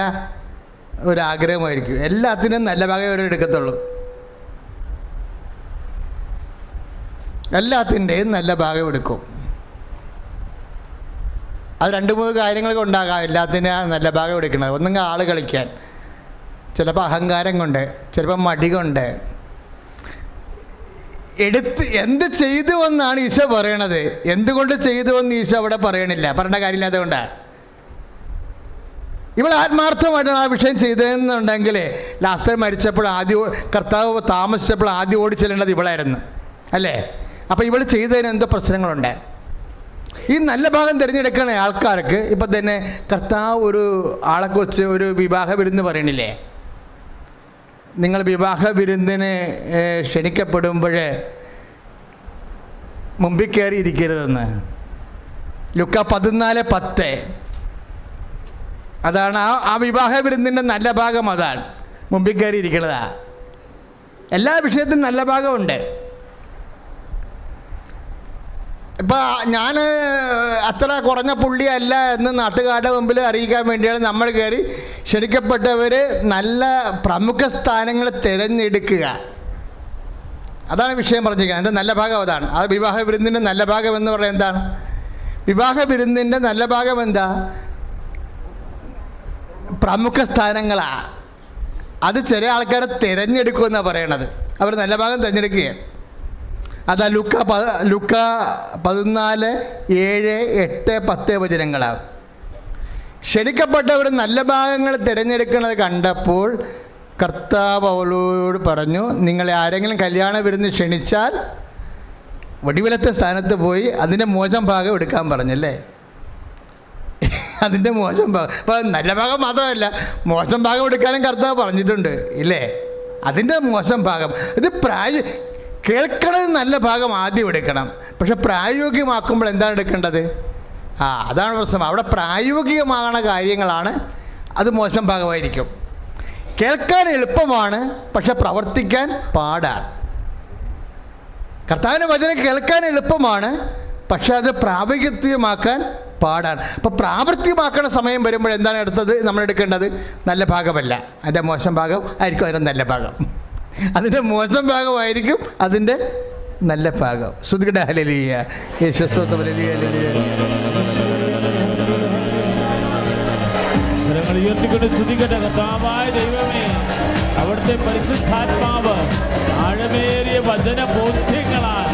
ഒരാഗ്രഹമായിരിക്കും. എല്ലാത്തിനും നല്ല ഭാഗം ഇവരെ എടുക്കത്തുള്ളൂ. എല്ലാത്തിൻ്റെയും നല്ല ഭാഗം എടുക്കും. അത് 2-3 കാര്യങ്ങൾ കൊണ്ടാകാം എല്ലാത്തിനും നല്ല ഭാഗം എടുക്കുന്നത്. ഒന്നെങ്കിൽ ആൾ കളിക്കാൻ, ചിലപ്പോൾ അഹങ്കാരം കൊണ്ട്, ചിലപ്പോൾ മടി കൊണ്ട്. എന്ത് ചെയ്തു എന്നാണ് ഈശോ പറയണത്. എന്തുകൊണ്ട് ചെയ്തു എന്ന് ഈശോ അവിടെ പറയണില്ല, പറയേണ്ട കാര്യമില്ല. അതുകൊണ്ടാണ് ഇവൾ ആത്മാർത്ഥമായിട്ടാണ് ആ വിഷയം ചെയ്തതെന്നുണ്ടെങ്കിൽ ലാസ്റ്റ് മരിച്ചപ്പോൾ കർത്താവ് താമസിച്ചപ്പോൾ ആദ്യം ഓടി ചെല്ലേണ്ടത് ഇവളായിരുന്നു, അല്ലേ? അപ്പോൾ ഇവൾ ചെയ്തതിന് എന്തോ പ്രശ്നങ്ങളുണ്ട്. ഈ നല്ല ഭാഗം തിരഞ്ഞെടുക്കുന്ന ആൾക്കാർക്ക് ഇപ്പം തന്നെ കർത്താവ് ഒരു ആളെ കുറിച്ച് ഒരു വിവാഹ വിരുന്ന് പറയണില്ലേ? നിങ്ങൾ വിവാഹ വിരുന്നിന് ക്ഷണിക്കപ്പെടുമ്പോൾ മുമ്പിൽ കയറി ഇരിക്കരുതെന്ന്. ലുക്ക 14:10. അതാണ് ആ വിവാഹ വിരുന്നിൻ്റെ നല്ല ഭാഗം. അതാണ് മുമ്പിൽ കയറി ഇരിക്കണതാ. എല്ലാ വിഷയത്തിനും നല്ല ഭാഗമുണ്ട്. ഇപ്പം ഞാൻ അത്ര കുറഞ്ഞ പുള്ളിയല്ല എന്ന് നാട്ടുകാരുടെ മുമ്പിൽ അറിയിക്കാൻ വേണ്ടിയാണ് നമ്മൾ കയറി ക്ഷണിക്കപ്പെട്ടവർ നല്ല പ്രമുഖ സ്ഥാനങ്ങൾ തിരഞ്ഞെടുക്കുക. അതാണ് വിഷയം പറഞ്ഞിരിക്കുന്നത്. എൻ്റെ നല്ല ഭാഗം അതാണ്. അത് വിവാഹ വിരുന്നിൻ്റെ നല്ല ഭാഗം എന്ന് പറയുന്നത് എന്താണ്? വിവാഹ വിരുന്നിൻ്റെ നല്ല ഭാഗം എന്താ? പ്രമുഖ സ്ഥാനങ്ങളാണ്. അത് ചില ആൾക്കാരെ തിരഞ്ഞെടുക്കുമെന്നാണ് പറയണത്. അവർ നല്ല ഭാഗം തിരഞ്ഞെടുക്കുകയാണ്. അതാ ലുക്ക 14, 7, 8, 10 വചനങ്ങളാണ്. ക്ഷണിക്കപ്പെട്ടവർ നല്ല ഭാഗങ്ങൾ തിരഞ്ഞെടുക്കുന്നത് കണ്ടപ്പോൾ കർത്താവ് അവളോട് പറഞ്ഞു, നിങ്ങളെ ആരെങ്കിലും കല്യാണ വിരുന്ന് ക്ഷണിച്ചാൽ വടിവലത്തെ സ്ഥാനത്ത് പോയി അതിൻ്റെ മോശം ഭാഗം എടുക്കാൻ പറഞ്ഞല്ലേ? അതിൻ്റെ മോശം ഭാഗം. അപ്പോൾ നല്ല ഭാഗം മാത്രമല്ല, മോശം ഭാഗം എടുക്കാനും കർത്താവ് പറഞ്ഞിട്ടുണ്ട്, ഇല്ലേ? അതിൻ്റെ മോശം ഭാഗം. ഇത് കേൾക്കണത് നല്ല ഭാഗം ആദ്യം എടുക്കണം. പക്ഷെ പ്രായോഗികമാക്കുമ്പോൾ എന്താണ് എടുക്കേണ്ടത്? അതാണ് പ്രശ്നം. അവിടെ പ്രായോഗികമാകണ കാര്യങ്ങളാണ് അത് മോശം ഭാഗമായിരിക്കും. കേൾക്കാൻ എളുപ്പമാണ്, പക്ഷെ പ്രവർത്തിക്കാൻ പാടാണ്. കർത്താവിൻ്റെ വചനം കേൾക്കാൻ എളുപ്പമാണ്, പക്ഷെ അത് പ്രാവർത്തികമാക്കാൻ പാടാണ്. അപ്പോൾ പ്രാവർത്തികമാക്കണ സമയം വരുമ്പോൾ എന്താണ് എടുത്തത്? നമ്മൾ എടുക്കേണ്ടത് നല്ല ഭാഗമല്ല, അതിൻ്റെ മോശം ഭാഗം ആയിരിക്കും അതിൻ്റെ നല്ല ഭാഗം. അതിൻ്റെ മോശം ഭാഗമായിരിക്കും അതിൻ്റെ നല്ല ഭാഗം. ശ്രുതികട ഹല്ലേലൂയ, യേശുസ്തോത്രം, ഹല്ലേലൂയ, ഹല്ലേലൂയ. ഉയർത്തിക്കൊണ്ട് ശ്രുതികട കർത്താവായ ദൈവമേ, അവിടുത്തെ പരിശുദ്ധാത്മാവ് ആഴമേറിയ വചന ബോധ്യങ്ങളാൽ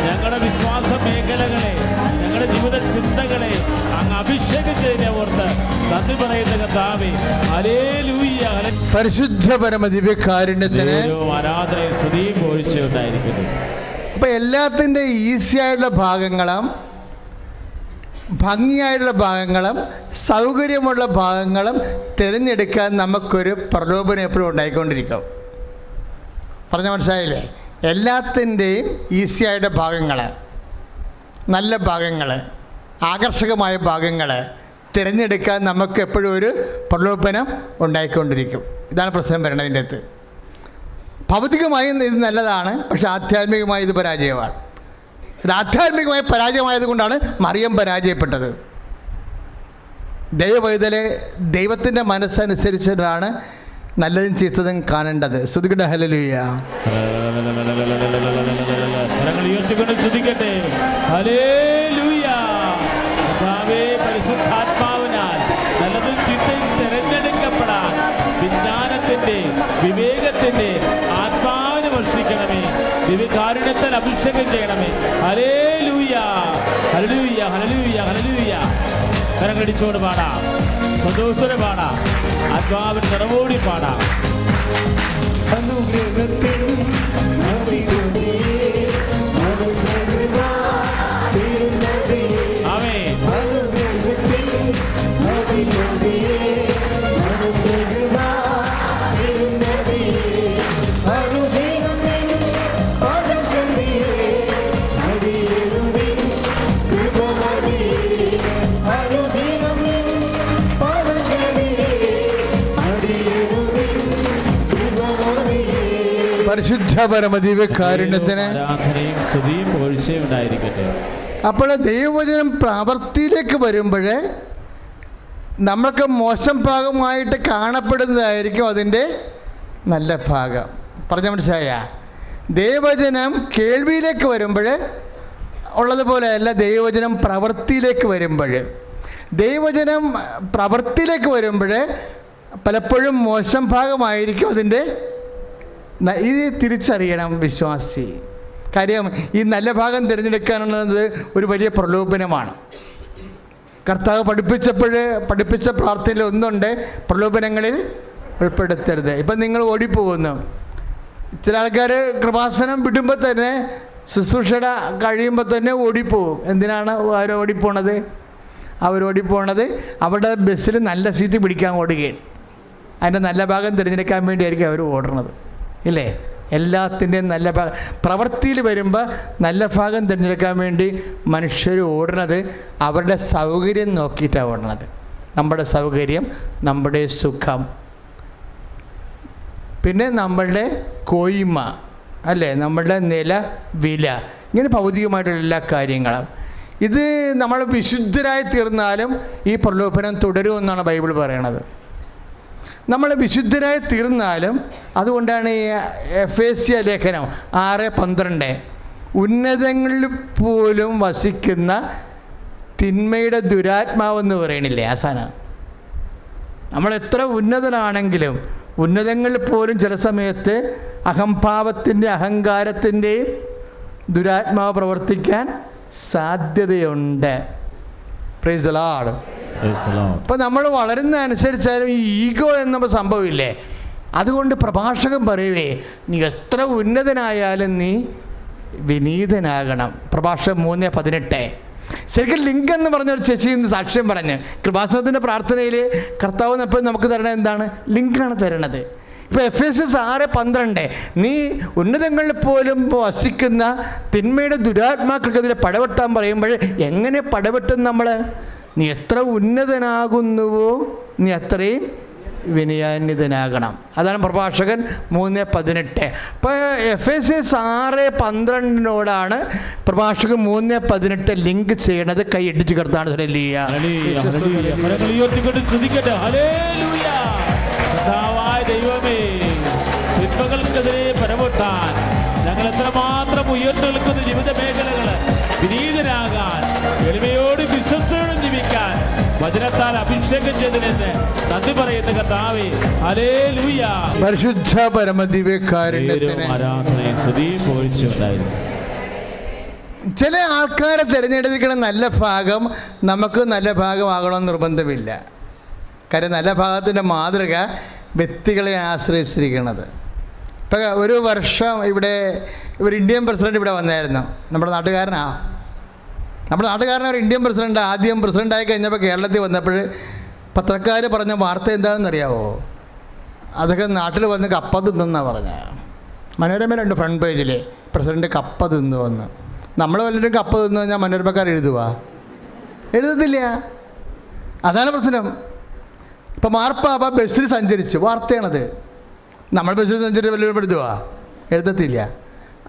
ഞങ്ങളുടെ വിശ്വാസ മേഖലകളെ, ഞങ്ങളുടെ ജീവിത ചിന്തകളെ അങ്ങ് അഭിഷേകിച്ചതിനെ ഓർത്ത് നന്ദി പറയുന്ന കർത്താവേ, ഹല്ലേലൂയ. പരിശുദ്ധ പരമ ദിവ്യകാരുണ്യത്തിന് ആരാധനയും സ്തുതിയും പുകഴ്ചയും ഉണ്ടായിരിക്കുന്നു. അപ്പം എല്ലാത്തിൻ്റെ ഈസി ആയിട്ടുള്ള ഭാഗങ്ങളും ഭംഗിയായിട്ടുള്ള ഭാഗങ്ങളും സൗകര്യമുള്ള ഭാഗങ്ങളും തിരഞ്ഞെടുക്കാൻ നമുക്കൊരു പ്രലോഭനം എപ്പോഴും ഉണ്ടായിക്കൊണ്ടിരിക്കും. പറഞ്ഞാൽ മനസ്സിലായില്ലേ? എല്ലാത്തിൻ്റെയും ഈസിയായിട്ട് ഭാഗങ്ങൾ, നല്ല ഭാഗങ്ങൾ, ആകർഷകമായ ഭാഗങ്ങൾ തിരഞ്ഞെടുക്കാൻ നമുക്ക് എപ്പോഴും ഒരു പ്രലോഭനം ഉണ്ടായിക്കൊണ്ടിരിക്കും. ഇതാണ് പ്രശ്നം വരുന്നത്. ഇതിൻ്റെ അകത്ത് ഭൗതികമായി ഇത് നല്ലതാണ്, പക്ഷെ ആധ്യാത്മികമായി ഇത് പരാജയമാണ്. ഇത് ആധ്യാത്മികമായി പരാജയമായതുകൊണ്ടാണ് മറിയം പരാജയപ്പെട്ടത്. ദൈവവൈതലെ ദൈവത്തിൻ്റെ മനസ്സനുസരിച്ചിട്ടാണ് നല്ലതും ചീത്തതും കാണേണ്ടത്. സ്തുതിക്കട്ടെ, ഹല്ലേലൂയ. സ്തുതിക്കട്ടെ, ഹല്ലേലൂയ. പരിശുദ്ധാത്മാവിനാൽ നല്ലതും ചീത്തയും തിരഞ്ഞെടുക്കപ്പെടാൻ വിജ്ഞാനത്തിൻ്റെ, വിവേകത്തിൻ്റെ ആത്മാവിനെ വർഷിക്കണമേ. ദിവ്യകാരുണ്യത്താൽ അഭിഷേകം ചെയ്യണമേ. ഹല്ലേലൂയ, ഹല്ലേലൂയ, ഹല്ലേലൂയ, ഹല്ലേലൂയ. കരങ്ങളടിച്ചോട് പാടാം, സന്തോഷത്തോടെ പാടാം, ആത്മാവിന് നിറവോടി പാടാം. പരിശുദ്ധ പരമദിവ്യകാരുണ്യത്തിന് ആരാധനയും സ്തുതിയും പുകഴ്ചയും ഉണ്ടായിരിക്കട്ടെ. അപ്പോൾ ദൈവവചനം പ്രാവർത്തിയിലേക്ക് വരുമ്പോൾ നമ്മൾക്ക് മോശം ഭാഗമായിട്ട് കാണപ്പെടുന്നതായിരിക്കും അതിൻ്റെ നല്ല ഭാഗം. പറഞ്ഞ മനസ്സിലായ? ദൈവവചനം കേൾവിയിലേക്ക് വരുമ്പോൾ ഉള്ളതുപോലെയല്ല ദൈവവചനം പ്രവൃത്തിയിലേക്ക് വരുമ്പോൾ. ദൈവവചനം പ്രവൃത്തിയിലേക്ക് വരുമ്പോൾ പലപ്പോഴും മോശം ഭാഗമായിരിക്കും അതിൻ്റെ. ഇത് തിരിച്ചറിയണം വിശ്വാസി. കാര്യം ഈ നല്ല ഭാഗം തിരഞ്ഞെടുക്കാനുള്ളത് ഒരു വലിയ പ്രലോഭനമാണ്. കർത്താവ് പഠിപ്പിച്ച പ്രാർത്ഥനയിൽ ഒന്നുണ്ട്, പ്രലോഭനങ്ങളിൽ ഉൾപ്പെടുത്തരുത്. ഇപ്പം നിങ്ങൾ ഓടിപ്പോകുന്നു. ചില ആൾക്കാർ കൃപാസനം വിടുമ്പോൾ തന്നെ ശുശ്രൂഷയുടെ കഴിയുമ്പോൾ തന്നെ ഓടിപ്പോവും. എന്തിനാണ് അവരോടിപ്പോണത്? അവരുടെ ബസ്സിൽ നല്ല സീറ്റ് പിടിക്കാൻ ഓടുകയാണ്. അതിൻ്റെ നല്ല ഭാഗം തിരഞ്ഞെടുക്കാൻ വേണ്ടിയായിരിക്കും അവർ ഓടുന്നത്, ഇല്ലേ? എല്ലാത്തിൻ്റെയും നല്ല ഭാഗം പ്രവൃത്തിയിൽ വരുമ്പോൾ നല്ല ഭാഗം തിരഞ്ഞെടുക്കാൻ വേണ്ടി മനുഷ്യർ ഓടുന്നത് അവരുടെ സൗകര്യം നോക്കിയിട്ടാണ് ഓടുന്നത്. നമ്മുടെ സൗകര്യം, നമ്മുടെ സുഖം, പിന്നെ നമ്മളുടെ കോയ്മ, അല്ലേ, നമ്മളുടെ നില, വില, ഇങ്ങനെ ഭൗതികമായിട്ടുള്ള എല്ലാ കാര്യങ്ങളും. ഇത് നമ്മൾ വിശുദ്ധരായി തീർന്നാലും ഈ പ്രലോഭനം തുടരുമെന്നാണ് ബൈബിൾ പറയണത്. നമ്മൾ വിശുദ്ധരായി തീർന്നാലും, അതുകൊണ്ടാണ് ഈ എഫേസ്യ ലേഖനം 6:12 ഉന്നതങ്ങളിൽ പോലും വസിക്കുന്ന തിന്മയുടെ ദുരാത്മാവെന്ന് പറയണില്ലേ? ആസാനം നമ്മൾ എത്ര ഉന്നതനാണെങ്കിലും ഉന്നതങ്ങളിൽ പോലും ചില സമയത്ത് അഹംഭാവത്തിൻ്റെ, അഹങ്കാരത്തിൻ്റെയും ദുരാത്മാവ് പ്രവർത്തിക്കാൻ സാധ്യതയുണ്ട്. Praise the Lord. അപ്പോൾ നമ്മൾ വളരുന്ന അനുസരിച്ചാലും ഈ ഈഗോ എന്ന സംഭവമില്ലേ, അതുകൊണ്ട് പ്രഭാഷകൻ പറയുവേ, നീ എത്ര ഉന്നതനായാലും നീ വിനീതനാകണം. പ്രഭാഷകൻ 3:18. ശരിക്കും ലിങ്ക് എന്ന് പറഞ്ഞൊരു ചേച്ചി ഇന്ന് സാക്ഷ്യം പറഞ്ഞ് കൃപാസനത്തിൻ്റെ പ്രാർത്ഥനയിൽ കർത്താവ് എപ്പോഴും നമുക്ക് തരണത് എന്താണ്? ലിങ്കാണ് തരണത്. ഇപ്പോൾ എഫേസ്യസ് 6:12 നീ ഉന്നതങ്ങളിൽ പോലും വസിക്കുന്ന തിന്മയുടെ ദുരാത്മാക്കൾക്കെതിരെ പടവെട്ടാൻ പറയുമ്പോൾ എങ്ങനെ പടവെട്ടും നമ്മൾ? നീ എത്ര ഉന്നതനാകുന്നുവോ നീ അത്രയും വിനയാന്വിതനാകണം. അതാണ് പ്രഭാഷകൻ 3:18. അപ്പോൾ എഫേസ്യസ് 6:12 പ്രഭാഷകൻ 3:18 ലിങ്ക് ചെയ്യണത്. കൈ ഇടിച്ച് കർത്താണ്. ദൈവമേ, തിന്മകൾക്കെതിരെ പരവട്ടാൻ ഞങ്ങൾ എത്രമാത്രം ഉയർന്നു നിൽക്കുന്ന ജീവിത മേഖലകൾ വിനീതനാകാൻ, എളിമയോട് വിശ്വസ്തയോടും ജീവിക്കാൻ വചനത്താൽ അഭിഷേകം ചെയ്തതിന് നന്ദി പറയുന്ന കർത്താവേ, ഹല്ലേലൂയ. പരിശുദ്ധ പരമദിവ്യകാരുണ്യത്തിന് ആരാധനയും സ്തുതിയും പുകഴ്ചയും ഉണ്ടായിരുന്നു. ചില ആൾക്കാരെ തിരഞ്ഞെടുക്കുന്ന നല്ല ഭാഗം നമുക്ക് നല്ല ഭാഗമാകണമെന്ന് നിർബന്ധമില്ല. കാര്യം നല്ല ഭാഗത്തിൻ്റെ മാതൃക വ്യക്തികളെ ആശ്രയിച്ചിരിക്കുന്നത്. ഇപ്പം ഒരു വർഷം ഇവിടെ ഒരു ഇന്ത്യൻ പ്രസിഡന്റ് ഇവിടെ വന്നായിരുന്നു. നമ്മുടെ നാട്ടുകാരനാണ് ഒരു ഇന്ത്യൻ പ്രസിഡന്റ്. ആദ്യം പ്രസിഡൻ്റായി കഴിഞ്ഞപ്പോൾ കേരളത്തിൽ വന്നപ്പോൾ പത്രക്കാർ പറഞ്ഞ വാർത്ത എന്താണെന്നറിയാവോ? അതൊക്കെ നാട്ടിൽ വന്ന് കപ്പ തിന്നെന്നാണ് പറഞ്ഞത്. മനോരമയിലുണ്ട് ഫ്രണ്ട് പേജിൽ പ്രസിഡന്റ് കപ്പ തിന്നു വന്ന്. നമ്മൾ വല്ലവരും കപ്പ തിന്നു കഴിഞ്ഞാൽ മനോരമക്കാർ എഴുതത്തില്ല. അതാണ് പ്രശ്നം. ഇപ്പം മാർപ്പാപ്പ ബസ്സിൽ സഞ്ചരിച്ചു, വാർത്തയാണത്. നമ്മൾ ബസ്സിൽ സഞ്ചരിച്ച് വല്ലവരും എഴുതത്തില്ല.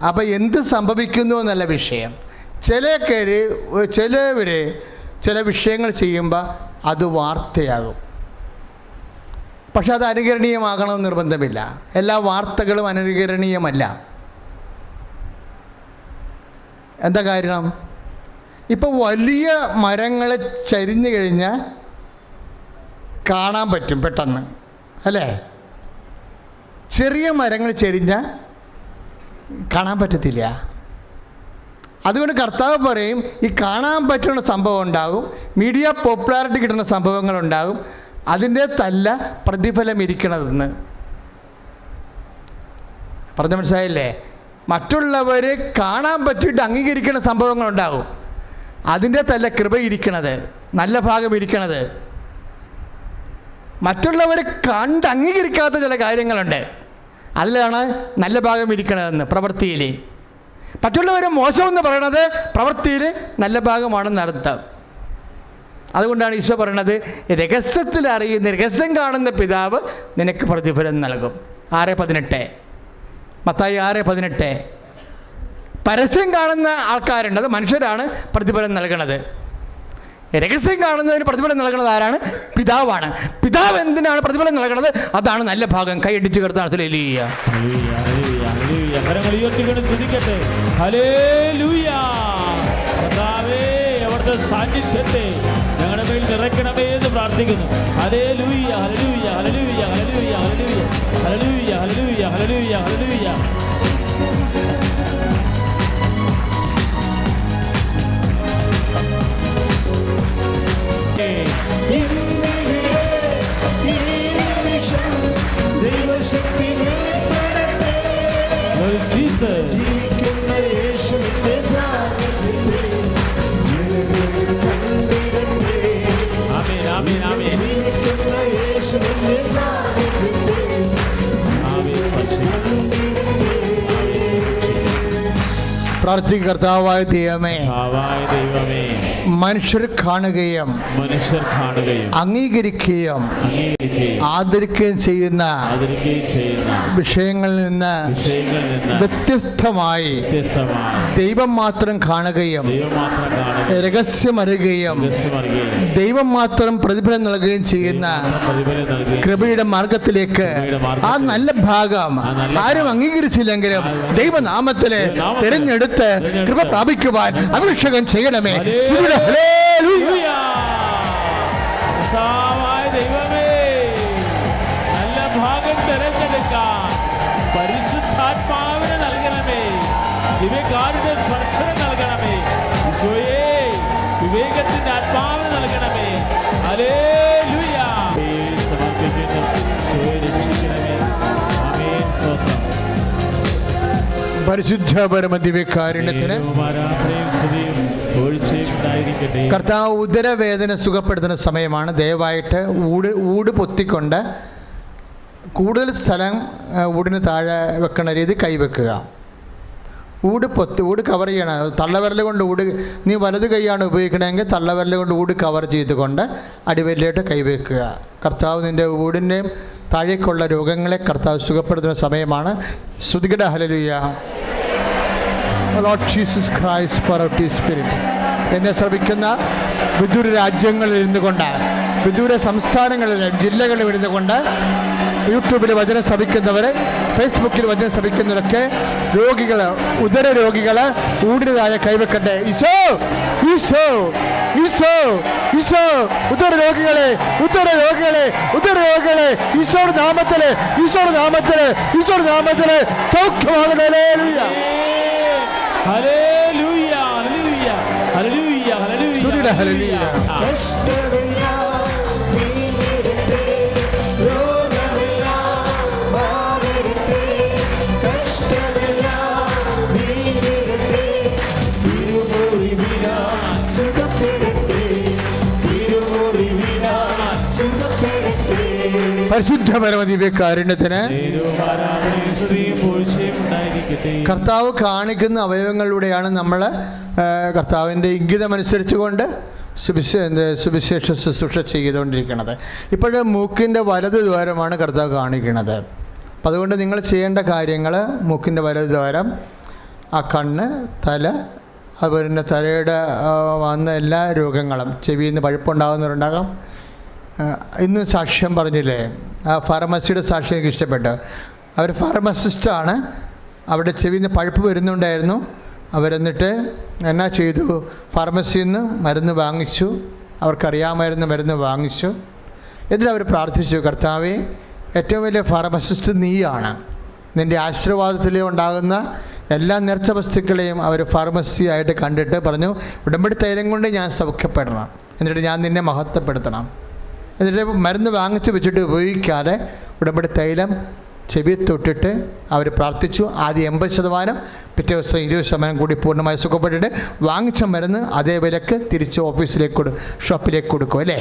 അപ്പം എന്ത് സംഭവിക്കുന്നു എന്നല്ല വിഷയം. ചിലവർ ചില വിഷയങ്ങൾ ചെയ്യുമ്പോൾ അത് വാർത്തയാകും. പക്ഷെ അത് അനുകരണീയമാകണമെന്ന് നിർബന്ധമില്ല. എല്ലാ വാർത്തകളും അനുകരണീയമല്ല. എന്താ കാരണം? ഇപ്പോൾ വലിയ മരങ്ങൾ ചരിഞ്ഞു കഴിഞ്ഞാൽ കാണാൻ പറ്റും പെട്ടെന്ന്, അല്ലേ? ചെറിയ മരങ്ങൾ ചരിഞ്ഞാൽ കാണാൻ പറ്റത്തില്ല. അതുകൊണ്ട് കർത്താവ് പറയും, ഈ കാണാൻ പറ്റുന്ന സംഭവം ഉണ്ടാകും, മീഡിയ പോപ്പുലാരിറ്റി കിട്ടുന്ന സംഭവങ്ങളുണ്ടാകും, അതിൻ്റെ തല്ല പ്രതിഫലം ഇരിക്കണതെന്ന് പറഞ്ഞ മനസ്സിലായില്ലേ? മറ്റുള്ളവർ കാണാൻ പറ്റിയിട്ട് അംഗീകരിക്കുന്ന സംഭവങ്ങളുണ്ടാകും, അതിൻ്റെ തല്ല കൃപ ഇരിക്കണത്, നല്ല ഭാഗം ഇരിക്കണത്. മറ്റുള്ളവർ കണ്ട് അംഗീകരിക്കാത്ത ചില കാര്യങ്ങളുണ്ട്, അതിലാണ് നല്ല ഭാഗം ഇരിക്കണതെന്ന് പ്രവൃത്തിയിൽ. മറ്റുള്ളവർ മോശമെന്ന് പറയണത് പ്രവൃത്തിയിൽ നല്ല ഭാഗമാണെന്ന് അർത്ഥം. അതുകൊണ്ടാണ് ഈശോ പറയണത്, രഹസ്യത്തിൽ അറിയുന്ന, രഹസ്യം കാണുന്ന പിതാവ് നിനക്ക് പ്രതിഫലം നൽകും. 6:18. മത്തായി 6:18. പരസ്യം കാണുന്ന ആൾക്കാരുണ്ട്, അത് മനുഷ്യരാണ് പ്രതിഫലം നൽകുന്നത്. രഹസ്യം കാണുന്നതിന് പ്രതിഫലം നൽകുന്നത് ആരാണ്? പിതാവാണ്. പിതാവ് എന്തിനാണ് പ്രതിഫലം നൽകുന്നത്? അതാണ് നല്ല ഭാഗം. കൈയടിച്ച് കർത്താവ് ഹല്ലേലൂയ. കരങ്ങൾ ഉയർത്തിക്കൊണ്ട് സ്തുതിക്കട്ടെ. ഹല്ലേലൂയ. കർത്താവേ, അവിടുത്തെ സാന്നിധ്യത്തെ ഞങ്ങളുടെ മേൽ നിറയ്ക്കണമേ എന്ന് പ്രാർത്ഥിക്കുന്നു. ഹല്ലേലൂയ, ഹല്ലേലൂയ, ഹല്ലേലൂയ, ഹല്ലേലൂയ, ഹല്ലേലൂയ, ഹല്ലേലൂയ, ഹല്ലേലൂയ, ഹല്ലേലൂയ. പ്രാർത്ഥിക്കുക. കർത്താവായ ദൈവമേ, മനുഷ്യർ കാണുകയും അംഗീകരിക്കുകയും ആദരിക്കുകയും ചെയ്യുന്ന വിഷയങ്ങളിൽ നിന്ന് വ്യത്യസ്തമായി ദൈവം മാത്രം കാണുകയും രഹസ്യമറിയുകയും ദൈവം മാത്രം പ്രതിഫലം നൽകുകയും ചെയ്യുന്ന കൃപയുടെ മാർഗത്തിലേക്ക് ആ നല്ല ഭാഗം ആരും അംഗീകരിച്ചില്ലെങ്കിലും ദൈവനാമത്തിലെ തിരഞ്ഞെടുത്ത് കൃപ പ്രാപിക്കുവാൻ അഭിഷേകം ചെയ്യണമേ. ദൈവമേ, നല്ല ഭാഗം തിരഞ്ഞെടുക്കാൻ പരിശുദ്ധാത്മാവിനെ നൽകണമേ. ദിവ്യകാരുടെ സ്പർശനം നൽകണമേ. ഈശോയേ, വിവേകത്തിന്റെ ആത്മാവിനെ നൽകണമേ. ഹല്ലേലൂയ. സമർപ്പിക്കുന്നു. ഈശോയെ രക്ഷിക്കണമേ. ആമേൻ. സ്തോത്രം. പരിശുദ്ധ പരമദിവ്യകാരുണ്യത്തിന് കർത്താവ് ഉദരവേദന സുഖപ്പെടുത്തുന്ന സമയമാണ്. ദയവായിട്ട് ഊട് പൊത്തിക്കൊണ്ട് കൂടുതൽ സ്ഥലം ഊടിന് താഴെ വെക്കണ രീതി കൈവെക്കുക. ഊട് കവർ ചെയ്യണം. തള്ളവിരൽ കൊണ്ട് നീ വലത് കൈയാണ് ഉപയോഗിക്കണമെങ്കിൽ തള്ളവിരൽ കൊണ്ട് ഊട് കവർ ചെയ്തുകൊണ്ട് അടിവരലിലോട്ട് കൈവെക്കുക. കർത്താവ് നിൻ്റെ ഊടിൻ്റെയും താഴേക്കുള്ള രോഗങ്ങളെ കർത്താവ് സുഖപ്പെടുത്തുന്ന സമയമാണ്. സ്തുതിക്കട്ടെ. ഹല്ലേലൂയ. Lord Jesus Christ for out spirit. എന്നെ ശ്രമിക്കുന്ന വിദൂര രാജ്യങ്ങളിൽ ഇരുന്നു കൊണ്ട്, വിദൂര സംസ്ഥാനങ്ങളിലും ജില്ലകളിലും ഇരുന്നു കൊണ്ട്, യൂട്യൂബിൽ വചനം ശ്രമിക്കുന്നവർ, ഫേസ്ബുക്കിൽ വചനം ശ്രമിക്കുന്നവരൊക്കെ രോഗികൾ, ഉദര രോഗികൾ ഊടിനതായ കൈവെക്കട്ടെ. ഈശോ, ഈശോ, ഈശോ, ഈശോ. ഉദര രോഗികളെ, ഉദര രോഗികളെ, ഉദര രോഗികളെ ഈശോയുടെ നാമത്തില്, ഈശോയുടെ നാമത്തില്, ഈശോയുടെ നാമത്തില് സൗഖ്യമാകട്ടെ. ഹല്ലേലൂയ, ഹല്ലേലൂയ, ഹല്ലേലൂയ, ഹല്ലേലൂയ, സ്തുതിയുടെ ഹല്ലേലൂയ. പരിശുദ്ധ പരമദിവ്യകാരുണ്യത്തിന് കർത്താവ് കാണിക്കുന്ന അവയവങ്ങളിലൂടെയാണ് നമ്മൾ കർത്താവിൻ്റെ ഇംഗിതമനുസരിച്ച് കൊണ്ട് സുവിശേഷ ശുശ്രൂഷ ചെയ്തുകൊണ്ടിരിക്കുന്നത്. ഇപ്പോഴേ മൂക്കിൻ്റെ വലത് ദ്വാരമാണ് കർത്താവ് കാണിക്കുന്നത്. അപ്പം അതുകൊണ്ട് നിങ്ങൾ ചെയ്യേണ്ട കാര്യങ്ങൾ മൂക്കിൻ്റെ വലത് ദ്വാരം, ആ കണ്ണ്, തല, അതുപോലെ തന്നെ തലയുടെ വന്ന എല്ലാ രോഗങ്ങളും, ചെവിയിൽ നിന്ന് പഴുപ്പുണ്ടാകുന്നവരുണ്ടാകാം. ഇന്ന് സാക്ഷ്യം പറഞ്ഞില്ലേ, ആ ഫാർമസിയുടെ സാക്ഷ്യം എനിക്ക് ഇഷ്ടപ്പെട്ടു. അവർ ഫാർമസിസ്റ്റാണ്. അവിടെ ചെവിയിൽ നിന്ന് പഴുപ്പ് വരുന്നുണ്ടായിരുന്നു. അവരെന്നിട്ട് എന്നാ ചെയ്തു, ഫാർമസിയിൽ നിന്ന് മരുന്ന് വാങ്ങിച്ചു. അവർക്കറിയാമായിരുന്ന മരുന്ന് വാങ്ങിച്ചു. എന്നിട്ട് അവർ പ്രാർത്ഥിച്ചു, കർത്താവേ, ഏറ്റവും വലിയ ഫാർമസിസ്റ്റ് നീയാണ്. നിൻ്റെ ആശീർവാദത്തിൽ ഉണ്ടാകുന്ന എല്ലാ നേർച്ച വസ്തുക്കളെയും അവർ ഫാർമസി ആയിട്ട് കണ്ടിട്ട് പറഞ്ഞു, ഉടമ്പടി തൈലം കൊണ്ട് ഞാൻ സൗഖ്യപ്പെടണം, എന്നിട്ട് ഞാൻ നിന്നെ മഹത്വപ്പെടുത്തണം. എന്നിട്ട് മരുന്ന് വാങ്ങിച്ച് വെച്ചിട്ട് ഉപയോഗിക്കാതെ ഉടമ്പടി തൈലം ചെവി തൊട്ടിട്ട് അവർ പ്രാർത്ഥിച്ചു. ആദ്യം 80%, പിറ്റേ ദിവസം 20% കൂടി പൂർണ്ണമായി സുഖപ്പെട്ടിട്ട് വാങ്ങിച്ച മരുന്ന് അതേ വിലക്ക് തിരിച്ച് ഓഫീസിലേക്ക് ഷോപ്പിലേക്ക് കൊടുക്കും അല്ലേ.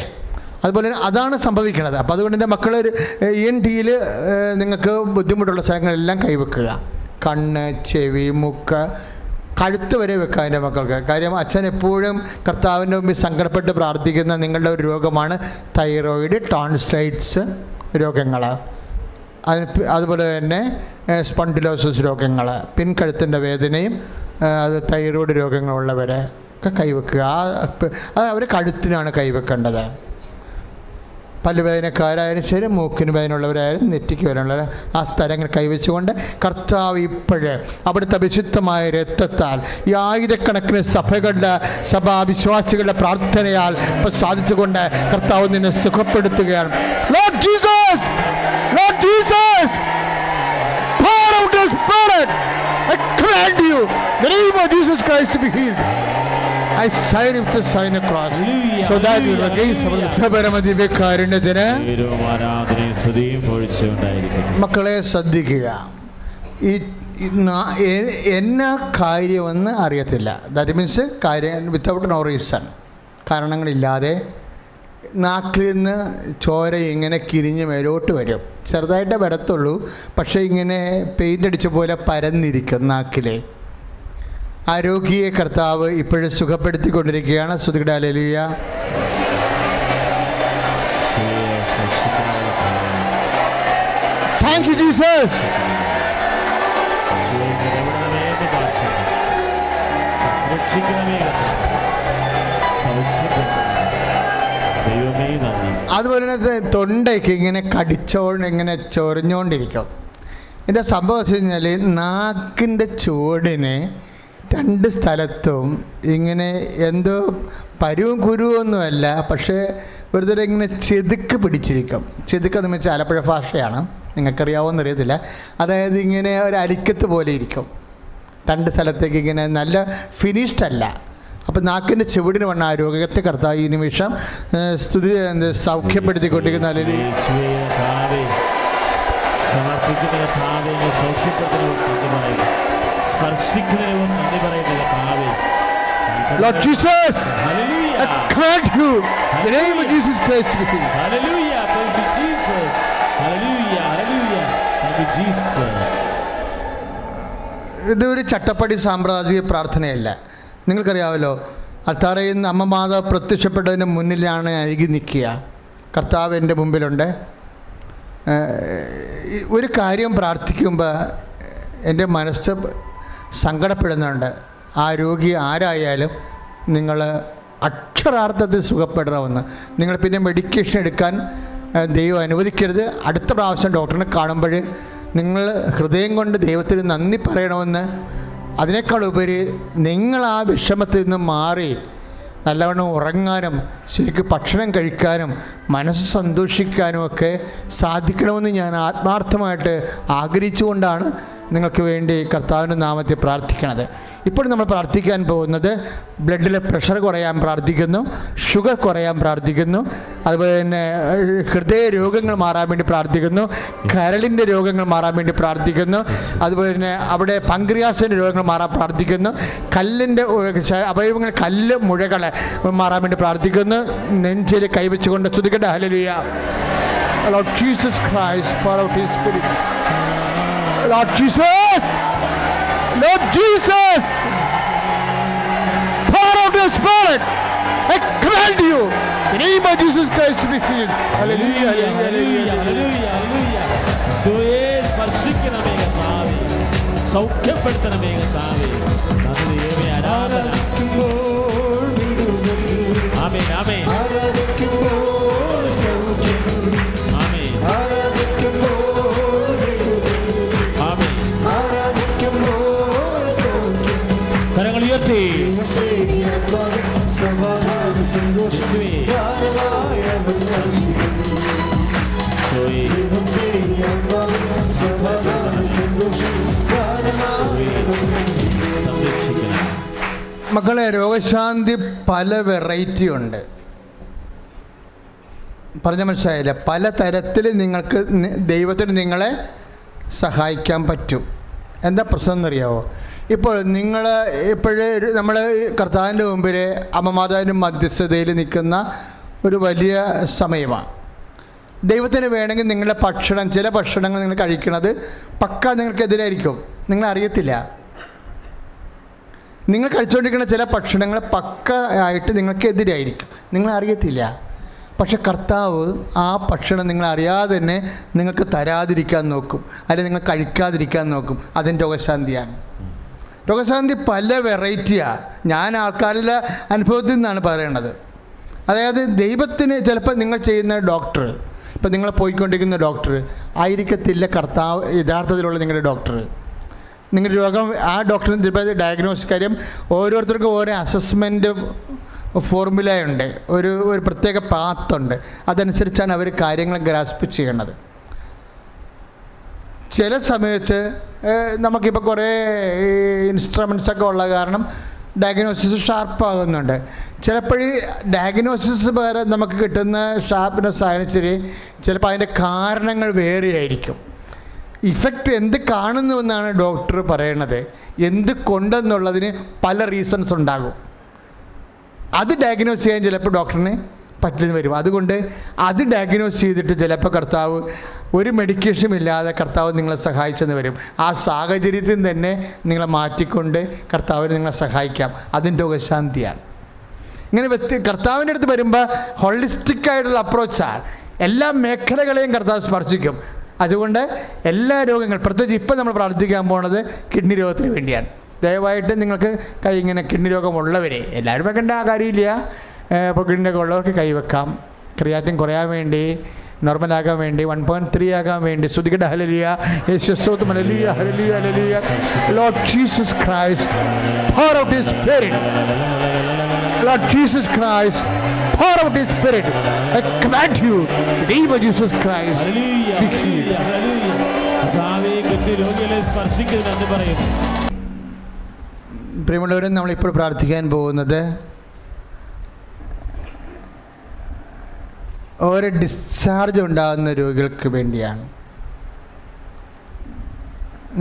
അതുപോലെ തന്നെ അതാണ് സംഭവിക്കുന്നത്. അപ്പോൾ അതുകൊണ്ട് എൻ്റെ മക്കൾ ENT-യിൽ നിങ്ങൾക്ക് ബുദ്ധിമുട്ടുള്ള സ്ഥലങ്ങളെല്ലാം കൈവെക്കുക. കണ്ണ്, ചെവി, മൂക്ക്, കഴുത്ത് വരെ വെക്കുക എൻ്റെ മക്കൾക്ക്. കാര്യം അച്ഛൻ എപ്പോഴും കർത്താവിൻ്റെ മുമ്പിൽ സങ്കടപ്പെട്ട് പ്രാർത്ഥിക്കുന്ന നിങ്ങളുടെ ഒരു രോഗമാണ് തൈറോയിഡ്, ടോൺസിലൈറ്റ്സ് രോഗങ്ങൾ. അതുപോലെ തന്നെ സ്പോണ്ടിലോസിസ് രോഗങ്ങൾ, പിൻകഴുത്തിൻ്റെ വേദനയും അത് തൈറോയ്ഡ് രോഗങ്ങളുള്ളവരെ ഒക്കെ കൈവെക്കുക. അത് അവർ കഴുത്തിനാണ് കൈവെക്കേണ്ടത്. പല്ലുവേദനക്കാരായാലും ശരി, മൂക്കിന് വേദനയുള്ളവരായാലും നെറ്റിക്ക് വേദനയുള്ളവർ ആ സ്ഥലങ്ങൾ കൈവച്ചുകൊണ്ട് കർത്താവ് ഇപ്പോഴേ അവിടുത്തെ വിശുദ്ധമായ രക്തത്താൽ ഈ ആയിരക്കണക്കിന് സഭാവിശ്വാസികളുടെ പ്രാർത്ഥനയാൽ ഇപ്പോൾ സാധിച്ചുകൊണ്ട് കർത്താവ് നിന്നെ സുഖപ്പെടുത്തുകയാണ്. Lord Jesus, Lord Jesus, pour out your Spirit. I command you, in the name of Jesus Christ, to be healed. I sign with the sign of cross, so that you regain some of the പരമദിവ്യകാരുണ്യത്തിന്. മക്കളെ ശ്രദ്ധിക്കുക, ഈ എന്നാ കാര്യമെന്ന് അറിയത്തില്ല. That means കാര്യം without no reason, കാരണങ്ങളില്ലാതെ നാക്കിൽ നിന്ന് ചോര ഇങ്ങനെ കിരിഞ്ഞ് മേലോട്ട് വരും. ചെറുതായിട്ടേ വരത്തുള്ളൂ, പക്ഷേ ഇങ്ങനെ പെയിൻ്റ് അടിച്ച പോലെ പരന്നിരിക്കും നാക്കിലെ. ആ രോഗിയെ കർത്താവ് ഇപ്പോഴും സുഖപ്പെടുത്തിക്കൊണ്ടിരിക്കുകയാണ്. സ്തുതിക്കട്ടെ, ഹല്ലേലൂയ. Thank you Jesus. അതുപോലെ തന്നെ തൊണ്ടയ്ക്ക് ഇങ്ങനെ ഇങ്ങനെ ചൊറിഞ്ഞുകൊണ്ടിരിക്കും. ഇതിൻ്റെ സംഭവം വെച്ച് കഴിഞ്ഞാൽ നാക്കിൻ്റെ ചുവടിന് രണ്ട് സ്ഥലത്തും ഇങ്ങനെ എന്തോ പരുവും കുരുവൊന്നുമല്ല, പക്ഷേ വെറുതെ ഇങ്ങനെ ചെതുക്ക് പിടിച്ചിരിക്കും. ചെതുക്കെന്ന് വെച്ചാൽ ആലപ്പുഴ ഭാഷയാണ്, നിങ്ങൾക്കറിയാവുമെന്ന് അറിയത്തില്ല. അതായത് ഇങ്ങനെ ഒരു അലിക്കത്ത് പോലെ ഇരിക്കും രണ്ട് സ്ഥലത്തേക്ക്, ഇങ്ങനെ നല്ല ഫിനിഷ്ഡ് അല്ല. അപ്പം നാക്കിൻ്റെ ചുവടിന് വന്ന ആ രോഗത്തെ കർത്താവ് ഈ നിമിഷം സൗഖ്യപ്പെടുത്തിക്കൊണ്ടിരിക്കുന്ന Lord Jesus, I command you, in the name of Jesus Christ, to be healed. Hallelujah, thank you Jesus. Hallelujah, hallelujah, thank you Jesus. ഇതൊരു ചട്ടപ്പടി സാമ്പ്രദായിക പ്രാർത്ഥനയല്ല. നിങ്ങൾക്കറിയാമല്ലോ, അൽത്താരയിൽ നിന്ന് അമ്മ മാതാവ് പ്രത്യക്ഷപ്പെട്ടതിന് മുന്നിലാണ് അരികി നിൽക്കുക. കർത്താവ് എൻ്റെ മുമ്പിലുണ്ട്. ഒരു കാര്യം പ്രാർത്ഥിക്കുമ്പോൾ എൻ്റെ മനസ്സ് സങ്കടപ്പെടുന്നുണ്ട്. ആ രോഗി ആരായാലും നിങ്ങൾ അക്ഷരാർത്ഥത്തിൽ സുഖപ്പെടണമെന്ന്. നിങ്ങൾ പിന്നെ മെഡിക്കേഷൻ എടുക്കാൻ ദൈവം അനുവദിക്കരുത്. അടുത്ത പ്രാവശ്യം ഡോക്ടറിനെ കാണുമ്പോൾ നിങ്ങൾ ഹൃദയം കൊണ്ട് ദൈവത്തിന് നന്ദി പറയണമെന്ന്. അതിനേക്കാൾ ഉപരി നിങ്ങൾ ആ വിഷമത്തിൽ നിന്ന് മാറി നല്ലവണ്ണം ഉറങ്ങാനും ശരിക്കും ഭക്ഷണം കഴിക്കാനും മനസ്സ് സന്തോഷിക്കാനും ഒക്കെ സാധിക്കണമെന്ന് ഞാൻ ആത്മാർത്ഥമായിട്ട് ആഗ്രഹിച്ചുകൊണ്ടാണ് നിങ്ങൾക്ക് വേണ്ടി കർത്താവിൻ്റെ നാമത്തിൽ പ്രാർത്ഥിക്കണത്. ഇപ്പോൾ നമ്മൾ പ്രാർത്ഥിക്കാൻ പോകുന്നത് ബ്ലഡിലെ പ്രഷർ കുറയാൻ പ്രാർത്ഥിക്കുന്നു, ഷുഗർ കുറയാൻ പ്രാർത്ഥിക്കുന്നു, അതുപോലെ തന്നെ ഹൃദയ രോഗങ്ങൾ മാറാൻ വേണ്ടി പ്രാർത്ഥിക്കുന്നു, കരളിൻ്റെ രോഗങ്ങൾ മാറാൻ വേണ്ടി പ്രാർത്ഥിക്കുന്നു, അതുപോലെ തന്നെ അവിടെ പങ്ക്രിയാസിൻ്റെ രോഗങ്ങൾ മാറാൻ പ്രാർത്ഥിക്കുന്നു, കല്ലിൻ്റെ അവയവങ്ങൾ കല്ല് മുഴകൾ മാറാൻ വേണ്ടി പ്രാർത്ഥിക്കുന്നു. നെഞ്ചിൽ കൈവച്ചുകൊണ്ട് സ്തുതിക്കട്ടെ, hallelujah. Lord Jesus Christ, pour out His Spirit. Lord Jesus, Lord Jesus, pour out Your Spirit. I command you, in the name of Jesus Christ, to be healed. Hallelujah, hallelujah, hallelujah, hallelujah. ഈശോയെ സ്പർശിക്കണമേ കർത്താവേ, സൗഖ്യപ്പെടുത്തണമേ കർത്താവേ. നന്ദിയേറെ ആരാധന. ആമേൻ, ആമേൻ. കരങ്ങൾ ഉയർത്തി മക്കളെ, രോഗശാന്തി പല variety ഉണ്ട്. പറഞ്ഞ മനസ്സിലായില്ല? പല തരത്തിൽ നിങ്ങൾക്ക് ദൈവത്തിന് നിങ്ങളെ സഹായിക്കാൻ പറ്റും. എന്താ പ്രശ്നം എന്നറിയാമോ? ഇപ്പോൾ നമ്മൾ കർത്താവിൻ്റെ മുമ്പിൽ അമ്മമാതാവിൻ്റെ മധ്യസ്ഥതയിൽ നിൽക്കുന്ന ഒരു വലിയ സമയമാണ്. ദൈവത്തിന് വേണമെങ്കിൽ നിങ്ങളുടെ ഭക്ഷണം, ചില ഭക്ഷണങ്ങൾ നിങ്ങൾ കഴിക്കുന്നത് പക്ക നിങ്ങൾക്കെതിരായിരിക്കും, നിങ്ങളറിയത്തില്ല. നിങ്ങൾ കഴിച്ചുകൊണ്ടിരിക്കുന്ന ചില ഭക്ഷണങ്ങൾ പക്ക ആയിട്ട് നിങ്ങൾക്കെതിരായിരിക്കും, നിങ്ങളറിയത്തില്ല. പക്ഷെ കർത്താവ് ആ ഭക്ഷണം നിങ്ങളറിയാതെ തന്നെ നിങ്ങൾക്ക് തരാതിരിക്കാൻ നോക്കും, അല്ലെങ്കിൽ നിങ്ങൾ കഴിക്കാതിരിക്കാൻ നോക്കും. അതിന് രോഗശാന്തിയാണ്. രോഗശാന്തി പല വെറൈറ്റിയാണ്. ഞാൻ ആൾക്കാരുടെ അനുഭവത്തിൽ നിന്നാണ് പറയണത്. അതായത് ദൈവത്തിന് ചിലപ്പോൾ നിങ്ങൾ ചെയ്യുന്ന ഡോക്ടർ, ഇപ്പം നിങ്ങൾ പോയിക്കൊണ്ടിരിക്കുന്ന ഡോക്ടർ ആയിരിക്കത്തില്ല കർത്താവ് യഥാർത്ഥത്തിലുള്ള നിങ്ങളുടെ ഡോക്ടർ. നിങ്ങളുടെ രോഗം ആ ഡോക്ടറിന് ചിലപ്പോൾ ഡയഗ്നോസ് കാര്യം ഓരോരുത്തർക്കും ഓരോ അസസ്മെൻറ്റ് ഫോർമുലയുണ്ട്, ഒരു പ്രത്യേക പാത്തുണ്ട്. അതനുസരിച്ചാണ് അവർ കാര്യങ്ങൾ ഗ്രാസ്പ് ചെയ്യണത്. ചില സമയത്ത് നമുക്കിപ്പോൾ കുറേ ഇൻസ്ട്രുമെൻറ്റ്സൊക്കെ ഉള്ള കാരണം ഡയഗ്നോസിസ് ഷാർപ്പാകുന്നുണ്ട്. ചിലപ്പോൾ ഡയഗ്നോസിസ് വേറെ നമുക്ക് കിട്ടുന്ന ഷാർപ്പ്നെസ് ആയാലും ശരി, ചിലപ്പോൾ അതിൻ്റെ കാരണങ്ങൾ വേറെയായിരിക്കും. ഇഫക്റ്റ് എന്ത് കാണുന്നുവെന്നാണ് ഡോക്ടർ പറയണത്. എന്ത് കൊണ്ടെന്നുള്ളതിന് പല റീസൺസ് ഉണ്ടാകും. അത് ഡയഗ്നോസ് ചെയ്യാൻ ചിലപ്പോൾ ഡോക്ടറിന് പറ്റില്ലെന്ന് വരും. അതുകൊണ്ട് അത് ഡയഗ്നോസ് ചെയ്തിട്ട് ചിലപ്പോൾ കർത്താവ് ഒരു മെഡിക്കേഷനും ഇല്ലാതെ കർത്താവ് നിങ്ങളെ സഹായിച്ചെന്ന് വരും. ആ സാഹചര്യത്തിൽ തന്നെ നിങ്ങളെ മാറ്റിക്കൊണ്ട് കർത്താവിന് നിങ്ങളെ സഹായിക്കാം. അതിൻ്റെ രോഗശാന്തിയാണ്. ഇങ്ങനെ കർത്താവിൻ്റെ അടുത്ത് വരുമ്പോൾ ഹോളിസ്റ്റിക്കായിട്ടുള്ള അപ്രോച്ചാണ്. എല്ലാ മേഖലകളെയും കർത്താവ് സ്പർശിക്കും. അതുകൊണ്ട് എല്ലാ രോഗങ്ങൾ, പ്രത്യേകിച്ച് ഇപ്പം നമ്മൾ പ്രാർത്ഥിക്കാൻ പോണത് കിഡ്നി രോഗത്തിന് വേണ്ടിയാണ്. ദയവായിട്ട് നിങ്ങൾക്ക് ഇങ്ങനെ കിഡ്നി രോഗമുള്ളവരെ, എല്ലാവരും വെക്കേണ്ട ആ കാര്യമില്ല, ഇപ്പോൾ കിഡ്നി രോഗം ഉള്ളവർക്ക് കൈവെക്കാം. ക്രിയാറ്റിൻ കുറയാൻ വേണ്ടി, നോർമലാകാൻ വേണ്ടി, 1.3 ആകാൻ വേണ്ടി. ശ്രുതികട ഹല്ലേലൂയ, യേശുസ്തോത്രം, ഹല്ലേലൂയ, ഹല്ലേലൂയ, ഹല്ലേലൂയ. Lord Jesus Christ, pour out His Spirit. Lord Jesus Christ, pour out His Spirit. I command you, in the name of Jesus Christ, be healed. പ്രിയമുള്ളവരും, നമ്മളിപ്പോൾ പ്രാർത്ഥിക്കാൻ പോകുന്നത് ഒരു ഡിസ്ചാർജ് ഉണ്ടാകുന്ന രോഗികൾക്ക് വേണ്ടിയാണ്.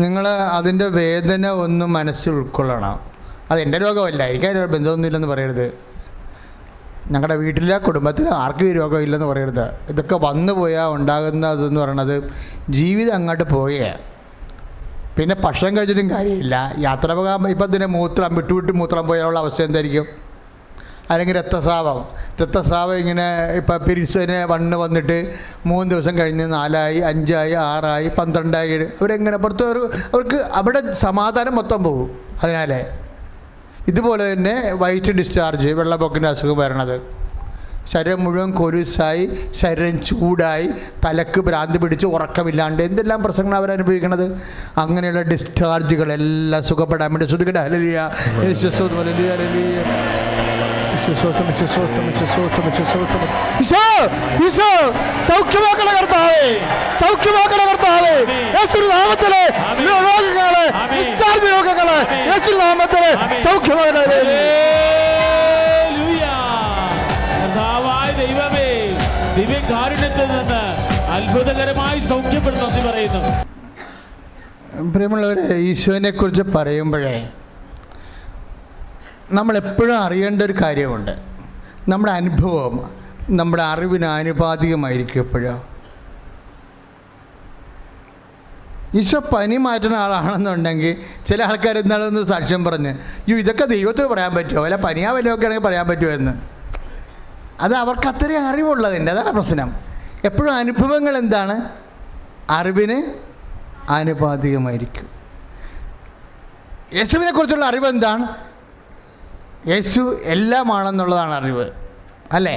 നിങ്ങൾ അതിൻ്റെ വേദന ഒന്ന് മനസ്സിൽ ഉൾക്കൊള്ളണം. അതെൻ്റെ രോഗമല്ല, എനിക്ക് അതിന് ബന്ധമൊന്നുമില്ലെന്ന് പറയരുത്. ഞങ്ങളുടെ വീട്ടിലെ കുടുംബത്തിലെ ആർക്കും ഈ രോഗമില്ലെന്ന് പറയരുത്. ഇതൊക്കെ വന്നു പോയാൽ ഉണ്ടാകുന്നതെന്ന് പറയണത് ജീവിതം അങ്ങോട്ട് പോവുകയാണ്. പിന്നെ ഭക്ഷണം കഴിച്ചിട്ടും കാര്യമില്ല. യാത്ര പോകാൻ ഇപ്പം ഇതിനെ വിട്ടുവിട്ട് മൂത്രം പോയാലുള്ള അവസ്ഥ എന്തായിരിക്കും? അല്ലെങ്കിൽ രക്തസ്രാവം ഇങ്ങനെ ഇപ്പം പീരീഡ്സിന് വന്നിട്ട് 3 ദിവസം കഴിഞ്ഞ് 4 ആയി, 5 ആയി, 6 ആയി, 12 ആയി, അവരെങ്ങനെ പുറത്ത് അവർക്ക് അവിടെ സമാധാനം മൊത്തം പോകും. അതിനാലേ ഇതുപോലെ തന്നെ വൈറ്റ് ഡിസ്ചാർജ്, വെള്ളപ്പൊക്കിൻ്റെ അസുഖം വരണത്, ശരീരം മുഴുവൻ കൊരുസായി, ശരീരം ചൂടായി, തലക്ക് ഭ്രാന്തി പിടിച്ച് ഉറക്കമില്ലാണ്ട് എന്തെല്ലാം പ്രശ്നങ്ങൾ അവരനുഭവിക്കണത്. അങ്ങനെയുള്ള ഡിസ്ചാർജുകളെല്ലാം സുഖപ്പെടാൻ വേണ്ടി ശ്രുതികട ഹല്ലേലൂയ, യേശുസ്തോത്രം, ഹല്ലേലൂയ, ഹല്ലേലൂയ. സൗഖ്യമാക്കണ കർത്താവേ, സൗഖ്യമാക്കണ കർത്താവേ, യേശുവിന്റെ നാമത്തിലെ രോഗങ്ങളെ, ഡിസ്ചാർജ് രോഗങ്ങളെ യേശുവിന്റെ നാമത്തിലെ സൗഖ്യമാക്കണ. ദൈവമേ, ദിവ്യകാരുണ്യത്തിൽ നിന്ന് അത്ഭുതകരമായി സൗഖ്യപ്പെടുന്നു പറയുന്നു. പ്രിയമുള്ളവരെ, ഈശോനെ കുറിച്ച് പറയുമ്പോഴേ നമ്മളെപ്പോഴും അറിയേണ്ട ഒരു കാര്യമുണ്ട്. നമ്മുടെ അനുഭവം നമ്മുടെ അറിവിന് ആനുപാതികമായിരിക്കും. എപ്പോഴും ഈശോ പനി മാറ്റുന്ന ആളാണെന്നുണ്ടെങ്കിൽ ചില ആൾക്കാർ എന്നാളൊന്ന് സാക്ഷ്യം പറഞ്ഞ്, ഇതൊക്കെ ദൈവത്തിന് പറയാൻ പറ്റുമോ, അല്ല പനിയാ വല്ലതൊക്കെ ആണെങ്കിൽ പറയാൻ പറ്റുമോ എന്ന്. അത് അവർക്ക് അത്രയും അറിവുള്ളതിൻ്റെ, അതാണ് പ്രശ്നം. എപ്പോഴും അനുഭവങ്ങൾ എന്താണ്? അറിവിന് ആനുപാതികമായിരിക്കും. യേശുവിനെ കുറിച്ചുള്ള അറിവ് എന്താണ്? യേശു എല്ലാമാണെന്നുള്ളതാണ് അറിവ്, അല്ലേ?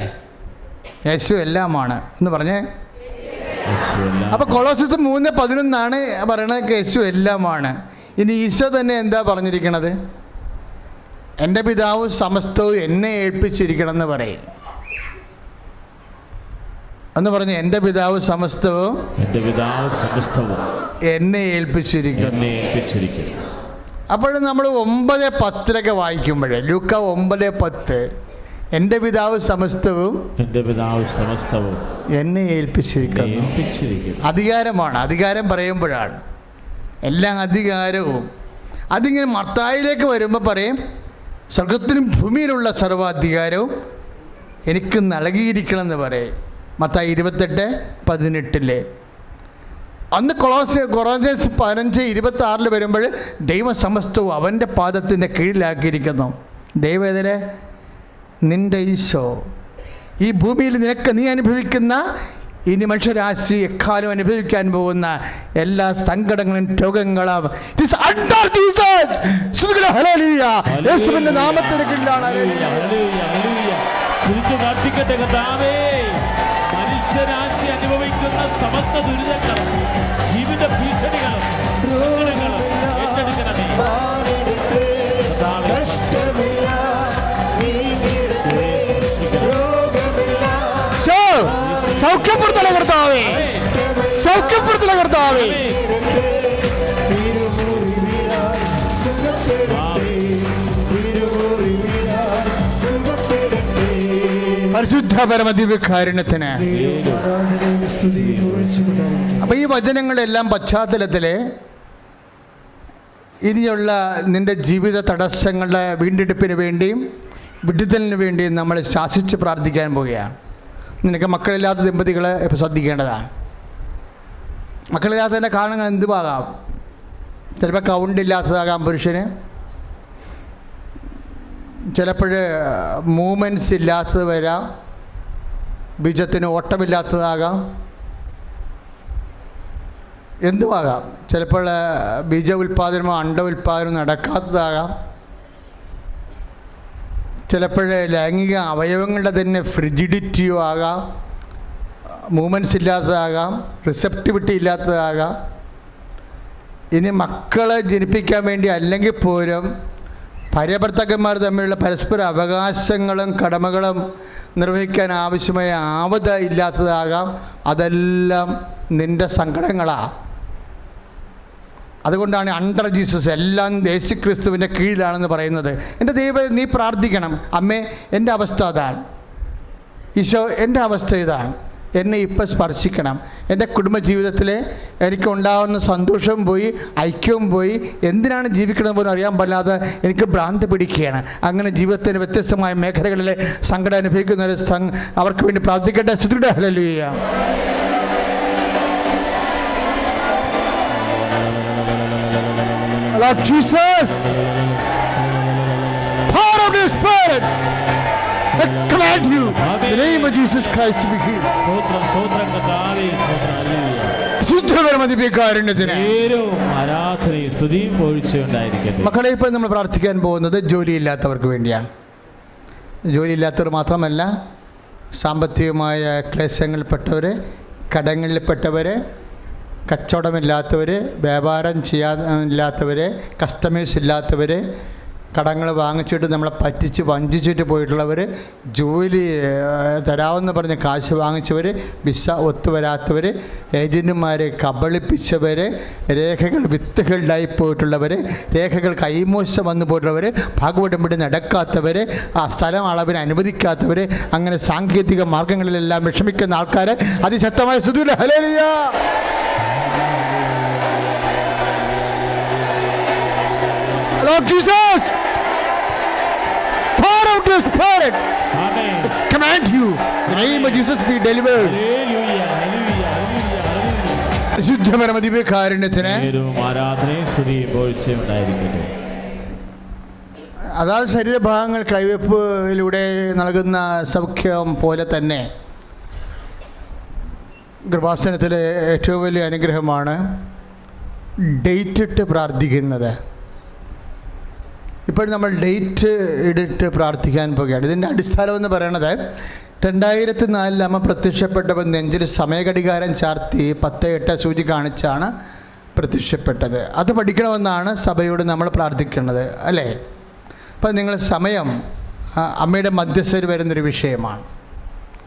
യേശു എല്ലാമാണ് എന്ന് പറഞ്ഞേ. അപ്പോൾ കൊളോസ്യസ് 3:11 പറയണത് യേശു എല്ലാമാണ്. ഇനി ഈശോ തന്നെ എന്താ പറഞ്ഞിരിക്കണത്? എൻ്റെ പിതാവ് സമസ്തവും എന്നെ ഏൽപ്പിച്ചിരിക്കണം എന്ന് പറയും. എന്ന് പറഞ്ഞ് എൻ്റെ പിതാവ് സമസ്തവും എന്നെ ഏൽപ്പിച്ചിരിക്കുന്നു. അപ്പോഴും നമ്മൾ 9:10 വായിക്കുമ്പോഴേ, ലൂക്ക 9:10, എൻ്റെ പിതാവ് സമസ്തവും എന്നെ ഏൽപ്പിച്ചിരിക്കുന്നു. അധികാരമാണ്. അധികാരം പറയുമ്പോഴാണ് എല്ലാം അധികാരവും. അതിങ്ങനെ മത്തായിലേക്ക് വരുമ്പോൾ പറയും, സ്വർഗത്തിനും ഭൂമിയിലുള്ള സർവ്വാധികാരവും എനിക്ക് നൽകിയിരിക്കണം എന്ന് പറയും. മത്തായി 28:18. അന്ന് കൊറോന്ത്യൻസ് 15:26 വരുമ്പോൾ ദൈവസമസ്തവും അവൻ്റെ പാദത്തിൻ്റെ കീഴിലാക്കിയിരിക്കുന്നു. ദൈവത്തിലെ നിൻ്റെ ഈശോ ഈ ഭൂമിയിൽ നീ അനുഭവിക്കുന്ന, ഇനി മനുഷ്യരാശി എക്കാലം അനുഭവിക്കാൻ പോകുന്ന എല്ലാ സങ്കടങ്ങളും രോഗങ്ങളും യേശുവിന്റെ നാമത്തിന് കീഴിലാണ്. മനുഷ്യരാശി അനുഭവിക്കുന്ന സമസ്ത ദുരിതങ്ങളും ജീവിത ഭീഷണികളും ഏറ്റെടുക്കണമേ. സൗഖ്യപ്പെടുത്തല കർത്താവേ, സൗഖ്യപ്പെടുത്തല കർത്താവേ. പരിശുദ്ധ പരമദിവ്യകാരുണ്യത്തിന്. അപ്പൊ ഈ വചനങ്ങളെല്ലാം പശ്ചാത്തലത്തില് ഇനിയുള്ള നിന്റെ ജീവിത തടസ്സങ്ങളുടെ വീണ്ടെടുപ്പിന് വേണ്ടിയും വിടുതലിന് വേണ്ടിയും നമ്മൾ ശാസിച്ച് പ്രാർത്ഥിക്കാൻ പോവുകയാണ്. നിനക്ക് മക്കളില്ലാത്ത ദമ്പതികളെ ഇപ്പോൾ ശ്രദ്ധിക്കേണ്ടതാണ്. മക്കളില്ലാത്തതിൻ്റെ കാരണങ്ങൾ എന്തുമാകാം? ചിലപ്പോൾ കൗണ്ടില്ലാത്തതാകാം പുരുഷന്, ചിലപ്പോൾ മൂമെൻറ്റ്സ് ഇല്ലാത്തത് വരാം, ബീജത്തിന് ഓട്ടമില്ലാത്തതാകാം, എന്തുമാകാം. ചിലപ്പോൾ ബീജ ഉൽപ്പാദനമോ അണ്ട ഉൽപ്പാദനമോ നടക്കാത്തതാകാം. ചിലപ്പോൾ ലൈംഗിക അവയവങ്ങളുടെ തന്നെ ഫ്രിജിഡിറ്റിയോ ആകാം, മൂമെൻറ്റ്സ് ഇല്ലാത്തതാകാം, റിസെപ്റ്റിവിറ്റി ഇല്ലാത്തതാകാം. ഇനി മക്കളെ ജനിപ്പിക്കാൻ വേണ്ടി അല്ലെങ്കിൽ പോലും ഭാര്യാഭർത്താക്കന്മാർ തമ്മിലുള്ള പരസ്പര അവകാശങ്ങളും കടമകളും നിർവഹിക്കാൻ ആവശ്യമായ ആവത ഇല്ലാത്തതാകാം. അതെല്ലാം നിൻ്റെ സങ്കടങ്ങളാണ്. അതുകൊണ്ടാണ് അണ്ടർ ജീസസ്, എല്ലാം യേശുക്രിസ്തുവിൻ്റെ കീഴിലാണെന്ന് പറയുന്നത്. എൻ്റെ ദൈവം, നീ പ്രാർത്ഥിക്കണം, അമ്മേ എൻ്റെ അവസ്ഥ അതാണ്, ഈശോ എൻ്റെ അവസ്ഥ ഇതാണ്, എന്നെ ഇപ്പം സ്പർശിക്കണം. എൻ്റെ കുടുംബജീവിതത്തിൽ എനിക്കുണ്ടാകുന്ന സന്തോഷവും പോയി, ഐക്യവും പോയി, എന്തിനാണ് ജീവിക്കണമെന്ന് പോലും അറിയാൻ പാടില്ലാതെ എനിക്ക് ഭ്രാന്തി പിടിക്കുകയാണ്. അങ്ങനെ ജീവിതത്തിന് വ്യത്യസ്തമായ മേഖലകളിലെ സങ്കടം അനുഭവിക്കുന്നവർ അവർക്ക് വേണ്ടി പ്രാർത്ഥിക്കട്ടെ. സ്തുതിയുടെ hallelujah. Lord Jesus, power of the Spirit, I command you in the name of Jesus Christ to be healed. മക്കളെ, ഇപ്പോൾ നമ്മൾ പ്രാർത്ഥിക്കാൻ പോകുന്നത് ജോലിയില്ലാത്തവർക്ക് വേണ്ടിയാണ്. ജോലിയില്ലാത്തവർ മാത്രമല്ല, സാമ്പത്തികമായ ക്ലേശങ്ങളിൽപ്പെട്ടവർ, കടങ്ങളിൽപ്പെട്ടവർ, കച്ചവടമില്ലാത്തവർ, വ്യാപാരം ചെയ്യാനില്ലാത്തവർ, കസ്റ്റമേഴ്സ് ഇല്ലാത്തവർ, കടങ്ങൾ വാങ്ങിച്ചിട്ട് നമ്മളെ പറ്റിച്ച് വഞ്ചിച്ചിട്ട് പോയിട്ടുള്ളവർ, ജോലി തരാമെന്ന് പറഞ്ഞ് കാശ് വാങ്ങിച്ചവർ, വിസ ഒത്തുവരാത്തവർ, ഏജൻറ്റുമാരെ കബളിപ്പിച്ചവർ, രേഖകൾ വിത്തുകളുണ്ടായി പോയിട്ടുള്ളവർ, രേഖകൾ കൈമോശം വന്നു പോയിട്ടുള്ളവർ, ഭാഗവടമ്പടി നടക്കാത്തവർ, ആ സ്ഥലം അളവിന് അനുവദിക്കാത്തവർ, അങ്ങനെ സാങ്കേതിക മാർഗങ്ങളിലെല്ലാം വിഷമിക്കുന്ന ആൾക്കാർ അതിശക്തമായ സ്തുതിയുടെ hallelujah. Lord Jesus, pour out your Spirit. Amen. I command you, in the name of Jesus, be delivered. Hallelujah, hallelujah, hallelujah. പരിശുദ്ധപരമ ദിവ്യകാരുണ്യത്തിന് അതാത് ശരീരഭാഗങ്ങൾ കൈവെപ്പിലൂടെ നൽകുന്ന സൗഖ്യം പോലെ തന്നെ കൃപാസനത്തിലെ ഏറ്റവും വലിയ അനുഗ്രഹമാണ് ഡേറ്റ് ഇട്ട് പ്രാർത്ഥിക്കുന്നത്. ഇപ്പോൾ നമ്മൾ ഡേറ്റ് ഇടിട്ട് പ്രാർത്ഥിക്കാൻ പോകുകയാണ്. ഇതിൻ്റെ അടിസ്ഥാനം എന്ന് പറയുന്നത് 2004 അമ്മ പ്രത്യക്ഷപ്പെട്ടപ്പോൾ നെഞ്ചിൽ സമയഘടികാരം ചാർത്തി 10:8 സൂചി കാണിച്ചാണ് പ്രത്യക്ഷപ്പെട്ടത്. അത് പഠിക്കണമെന്നാണ് സഭയോട് നമ്മൾ പ്രാർത്ഥിക്കുന്നത്, അല്ലേ? അപ്പം നിങ്ങൾ സമയം അമ്മയുടെ മധ്യസ്ഥയിൽ വരുന്നൊരു വിഷയമാണ്.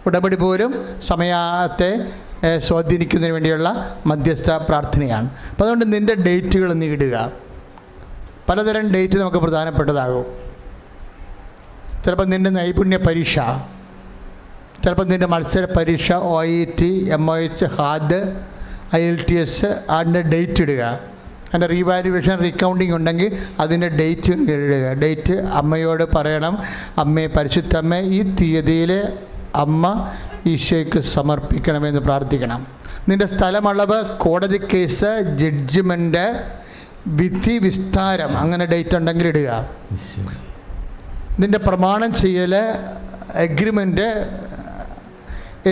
ഉടമ്പടി പോലും സമയത്തെ സ്വാധീനിക്കുന്നതിന് വേണ്ടിയുള്ള മധ്യസ്ഥ പ്രാർത്ഥനയാണ്. അപ്പം അതുകൊണ്ട് നിൻ്റെ ഡേറ്റുകൾ നീ ഇടുക. പലതരം ഡേറ്റ് നമുക്ക് പ്രധാനപ്പെട്ടതാകും. ചിലപ്പോൾ നിൻ്റെ നൈപുണ്യ പരീക്ഷ, ചിലപ്പോൾ നിൻ്റെ മത്സര പരീക്ഷ, OET, MOH, ഹാദ്, IELTS, അതിൻ്റെ ഡേറ്റ് ഇടുക. അതിൻ്റെ റീവാലുവേഷൻ, റീകൗണ്ടിങ് ഉണ്ടെങ്കിൽ അതിൻ്റെ ഡേറ്റ് ഇടുക. ഡേറ്റ് അമ്മയോട് പറയണം, അമ്മേ, പരിശുദ്ധമ്മേ, ഈ തീയതിയിൽ അമ്മ ഈശോയ്ക്ക് സമർപ്പിക്കണമെന്ന് പ്രാർത്ഥിക്കണം. നിൻ്റെ സ്ഥലമളവ്, കോടതി കേസ്, ജഡ്ജ്മെൻറ്റ്, വിധി വിസ്താരം, അങ്ങനെ ഡേറ്റ് ഉണ്ടെങ്കിൽ ഇടുക. നിൻ്റെ പ്രമാണം ചെയ്യൽ, എഗ്രിമെൻ്റ്,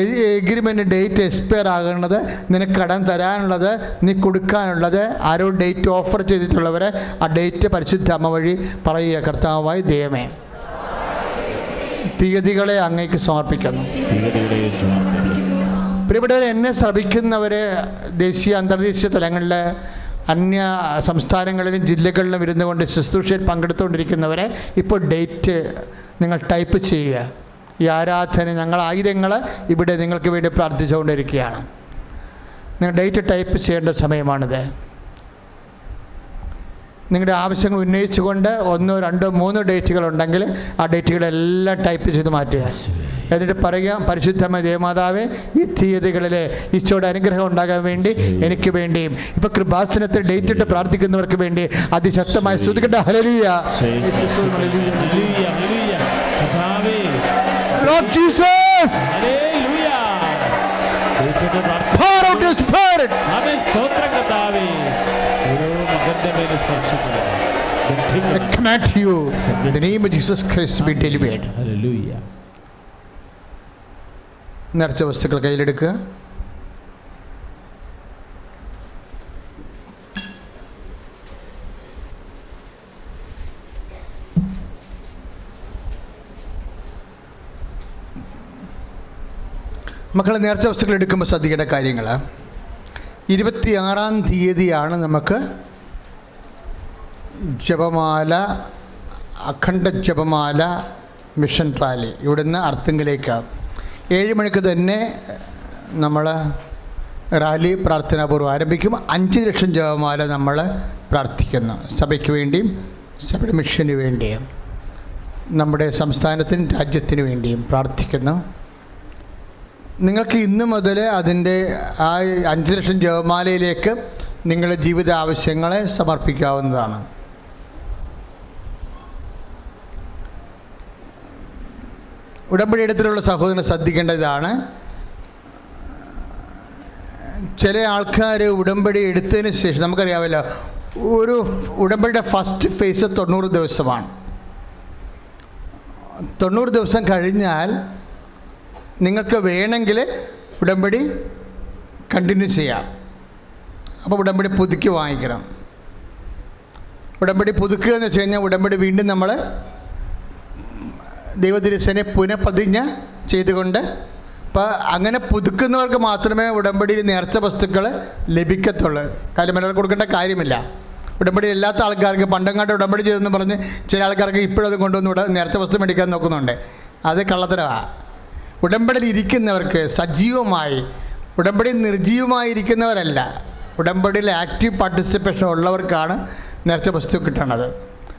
എഗ്രിമെൻ്റ് ഡേറ്റ് എക്സ്പയർ ആകുന്നത്, നിനക്ക് കടം തരാനുള്ളത്, നീ കൊടുക്കാനുള്ളത്, ആരോ ഡേറ്റ് ഓഫർ ചെയ്തിട്ടുള്ളവരെ ആ ഡേറ്റ് പരിശുദ്ധ അമ്മ വഴി പറയുക, കർത്താവായ ദൈവമേ തീയതികളെ അങ്ങേക്ക് സമർപ്പിക്കുന്നു. പ്രിയപ്പെട്ടവരെ, എന്നെ ശ്രമിക്കുന്നവർ ദേശീയ അന്തർദേശീയ തലങ്ങളിൽ അന്യ സംസ്ഥാനങ്ങളിലും ജില്ലകളിലും ഇരുന്നു കൊണ്ട് ശുശ്രൂഷയിൽ പങ്കെടുത്തുകൊണ്ടിരിക്കുന്നവരെ ഇപ്പോൾ ഡേറ്റ് നിങ്ങൾ ടൈപ്പ് ചെയ്യുക. ഈ ആരാധന ഞങ്ങൾ ആയിരങ്ങൾ ഇവിടെ നിങ്ങൾക്ക് വേണ്ടി പ്രാർത്ഥിച്ചുകൊണ്ടിരിക്കുകയാണ്. നിങ്ങൾ ഡേറ്റ് ടൈപ്പ് ചെയ്യേണ്ട സമയമാണിത്. നിങ്ങളുടെ ആവശ്യങ്ങൾ ഉന്നയിച്ചുകൊണ്ട് 1, 2, 3 ഡേറ്റുകളുണ്ടെങ്കിൽ ആ ഡേറ്റുകളെല്ലാം ടൈപ്പ് ചെയ്ത് മാറ്റുക. എന്നിട്ട് പറയുക, പരിശുദ്ധമായ ദേവമാതാവേ, ഈ തീയതികളിൽ ഈശോയുടെ അനുഗ്രഹം ഉണ്ടാകാൻ വേണ്ടി എനിക്ക് വേണ്ടിയും ഇപ്പോൾ കൃപാസനത്തിൽ ഡേറ്റ് ഇട്ട് പ്രാർത്ഥിക്കുന്നവർക്ക് വേണ്ടി അതിശക്തമായി സ്തുതിക്കട്ടെ. Hallelujah. Lord Jesus, hallelujah. Pour out your spirit. Amen. സ്തോത്രം കർത്താവേ. ഓരോ മകന്റെ മേൽ സ്പർശിക്കുക. I command you in the name of Jesus Christ to be delivered. Hallelujah. നേർച്ച വസ്തുക്കൾ കയ്യിലെടുക്കുക. മക്കളെ, നേർച്ച വസ്തുക്കൾ എടുക്കുമ്പോൾ ശ്രദ്ധിക്കേണ്ട കാര്യങ്ങൾ, 26-ാം തീയതിയാണ് നമുക്ക് ജപമാല, അഖണ്ഡ ജപമാല മിഷൻ റാലി ഇവിടുന്ന് അർത്തിങ്കിലേക്ക് 7 മണിക്ക് തന്നെ നമ്മൾ റാലി പ്രാർത്ഥനാപൂർവ്വം ആരംഭിക്കും. 5 ലക്ഷം ജപമാല നമ്മൾ പ്രാർത്ഥിക്കുന്നു. സഭയ്ക്ക് വേണ്ടിയും സഭയുടെ മിഷന് വേണ്ടിയും നമ്മുടെ സംസ്ഥാനത്തിനും രാജ്യത്തിന് വേണ്ടിയും പ്രാർത്ഥിക്കുന്നു. നിങ്ങൾക്ക് ഇന്ന് മുതൽ അതിൻ്റെ ആ 5 ലക്ഷം ജപമാലയിലേക്ക് നിങ്ങളുടെ ജീവിത ആവശ്യങ്ങളെ സമർപ്പിക്കാവുന്നതാണ്. ഉടമ്പടി എടുത്തിട്ടുള്ള സഹോദരനെ ശ്രദ്ധിക്കേണ്ടതാണ്. ചില ആൾക്കാർ ഉടമ്പടി എടുത്തതിന് ശേഷം, നമുക്കറിയാമല്ലോ, ഒരു ഉടമ്പടിയുടെ ഫസ്റ്റ് ഫേസ് 90 ദിവസമാണ്. 90 ദിവസം കഴിഞ്ഞാൽ നിങ്ങൾക്ക് വേണമെങ്കിൽ ഉടമ്പടി കണ്ടിന്യൂ ചെയ്യാം. അപ്പോൾ ഉടമ്പടി പുതുക്കി വാങ്ങിക്കണം. ഉടമ്പടി പുതുക്കുക എന്ന് വെച്ച് കഴിഞ്ഞാൽ ഉടമ്പടി വീണ്ടും നമ്മൾ ദൈവതിരുസേനെ പുനഃപ്രതിജ്ഞ ചെയ്തുകൊണ്ട്, അപ്പോൾ അങ്ങനെ പുതുക്കുന്നവർക്ക് മാത്രമേ ഉടമ്പടിയിൽ നേർച്ച വസ്തുക്കൾ ലഭിക്കത്തുള്ളൂ. കാര്യം മലയാളം കൊടുക്കേണ്ട കാര്യമില്ല. ഉടമ്പടി ഇല്ലാത്ത ആൾക്കാർക്ക് പണ്ടങ്ങാട്ട് ഉടമ്പടി ചെയ്തെന്ന് പറഞ്ഞ് ചില ആൾക്കാർക്ക് ഇപ്പോഴത് കൊണ്ടുവന്ന് നേർച്ച വസ്തു മേടിക്കാൻ നോക്കുന്നുണ്ട്. അത് കള്ളത്തരമാണ്. ഉടമ്പടിയിൽ ഇരിക്കുന്നവർക്ക് സജീവമായി, ഉടമ്പടി നിർജീവമായിരിക്കുന്നവരല്ല, ഉടമ്പടിയിൽ ആക്റ്റീവ് പാർട്ടിസിപ്പേഷൻ ഉള്ളവർക്കാണ് നേർച്ച വസ്തു കിട്ടണത്.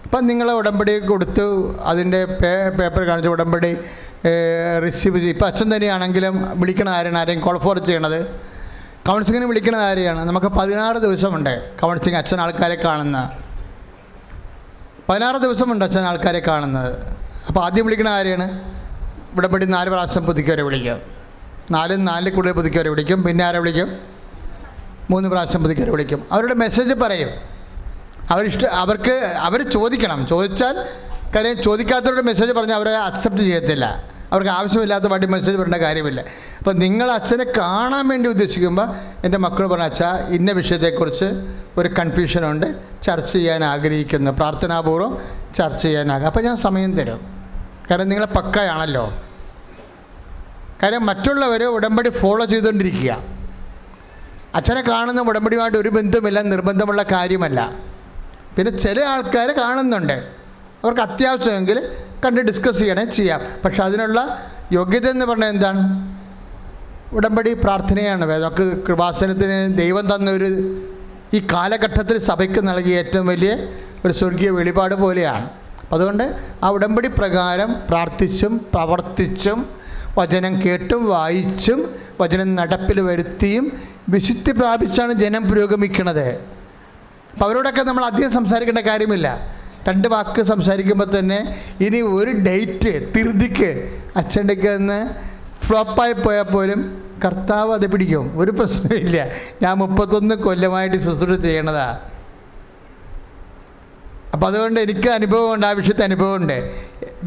അപ്പം നിങ്ങൾ ഉടമ്പടി കൊടുത്ത് അതിൻ്റെ പേപ്പർ കാണിച്ച് ഉടമ്പടി റിസീവ് ചെയ്യും. ഇപ്പോൾ അച്ഛൻ തന്നെയാണെങ്കിലും വിളിക്കണ ആരെയാണ്, ആരെയും കോൾ ഫോർ ചെയ്യണത്, കൗൺസിലിങ്ങിന് വിളിക്കണ ആരെയാണ്. നമുക്ക് 16 ദിവസമുണ്ട് കൗൺസിലിങ് അച്ഛൻ ആൾക്കാരെ കാണുന്ന. 16 ദിവസമുണ്ട് അച്ഛൻ ആൾക്കാരെ കാണുന്നത്. അപ്പോൾ ആദ്യം വിളിക്കണ ആരെയാണ്? ഉടമ്പടി 4 പ്രാവശ്യം പുതുക്കിയവരെ വിളിക്കും. 4 കൂടുതൽ പുതുക്കിയവരെ വിളിക്കും. പിന്നെ ആരെ വിളിക്കും? 3 പ്രാവശ്യം പുതുക്കിയവരെ വിളിക്കും. അവരുടെ മെസ്സേജ് പറയും. അവർ ചോദിക്കണം. ചോദിച്ചാൽ കാര്യം ചോദിക്കാത്തവരുടെ മെസ്സേജ് പറഞ്ഞാൽ അവരെ അക്സെപ്റ്റ് ചെയ്യത്തില്ല. അവർക്ക് ആവശ്യമില്ലാത്ത പാട്ടി മെസ്സേജ് പറയേണ്ട കാര്യമില്ല. അപ്പോൾ നിങ്ങൾ അച്ഛനെ കാണാൻ വേണ്ടി ഉദ്ദേശിക്കുമ്പോൾ എൻ്റെ മക്കൾ പറഞ്ഞ അച്ഛാ ഇന്ന വിഷയത്തെക്കുറിച്ച് ഒരു കൺഫ്യൂഷനുണ്ട്, ചർച്ച ചെയ്യാൻ ആഗ്രഹിക്കുന്നു, പ്രാർത്ഥനാപൂർവ്വം ചർച്ച ചെയ്യാനാകും. അപ്പോൾ ഞാൻ സമയം തരും. കാരണം നിങ്ങളെ പക്കയാണല്ലോ. കാര്യം മറ്റുള്ളവർ ഉടമ്പടി ഫോളോ ചെയ്തുകൊണ്ടിരിക്കുക. അച്ഛനെ കാണുന്ന ഉടമ്പടിയുമായിട്ട് ഒരു ബന്ധവുമില്ല, നിർബന്ധമുള്ള കാര്യമല്ല. പിന്നെ ചില ആൾക്കാർ കാണുന്നുണ്ട്, അവർക്ക് അത്യാവശ്യമെങ്കിൽ കണ്ട് ഡിസ്കസ് ചെയ്യണേ ചെയ്യാം. പക്ഷെ അതിനുള്ള യോഗ്യത എന്ന് പറഞ്ഞാൽ എന്താണ്? ഉടമ്പടി പ്രാർത്ഥനയാണ്. നമുക്ക് കൃപാസനത്തിന് ദൈവം തന്നൊരു ഈ കാലഘട്ടത്തിൽ സഭയ്ക്ക് നൽകിയ ഏറ്റവും വലിയ ഒരു സ്വർഗീയ വെളിപാട് പോലെയാണ്. അതുകൊണ്ട് ആ ഉടമ്പടി പ്രകാരം പ്രാർത്ഥിച്ചും പ്രവർത്തിച്ചും വചനം കേട്ടും വായിച്ചും വചനം നടപ്പിൽ വരുത്തിയും വിശുദ്ധി പ്രാപിച്ചാണ് ജനം പുരോഗമിക്കുന്നത്. അപ്പോൾ അവരോടൊക്കെ നമ്മൾ അധികം സംസാരിക്കേണ്ട കാര്യമില്ല. 2 വാക്ക് സംസാരിക്കുമ്പോൾ തന്നെ ഇനി ഒരു ഡേറ്റ് തിരുതിക്ക് അച്ഛൻ്റെക്ക് ഒന്ന് ഫ്ലോപ്പായി പോയാൽ പോലും കർത്താവ് അത് പിടിക്കും, ഒരു പ്രശ്നമില്ല. ഞാൻ 31 കൊല്ലമായിട്ട് ശുശ്രൂഷ ചെയ്യണതാണ്. അപ്പോൾ അതുകൊണ്ട് എനിക്ക് അനുഭവമുണ്ട്, ആ വിഷയത്തെ അനുഭവമുണ്ട്.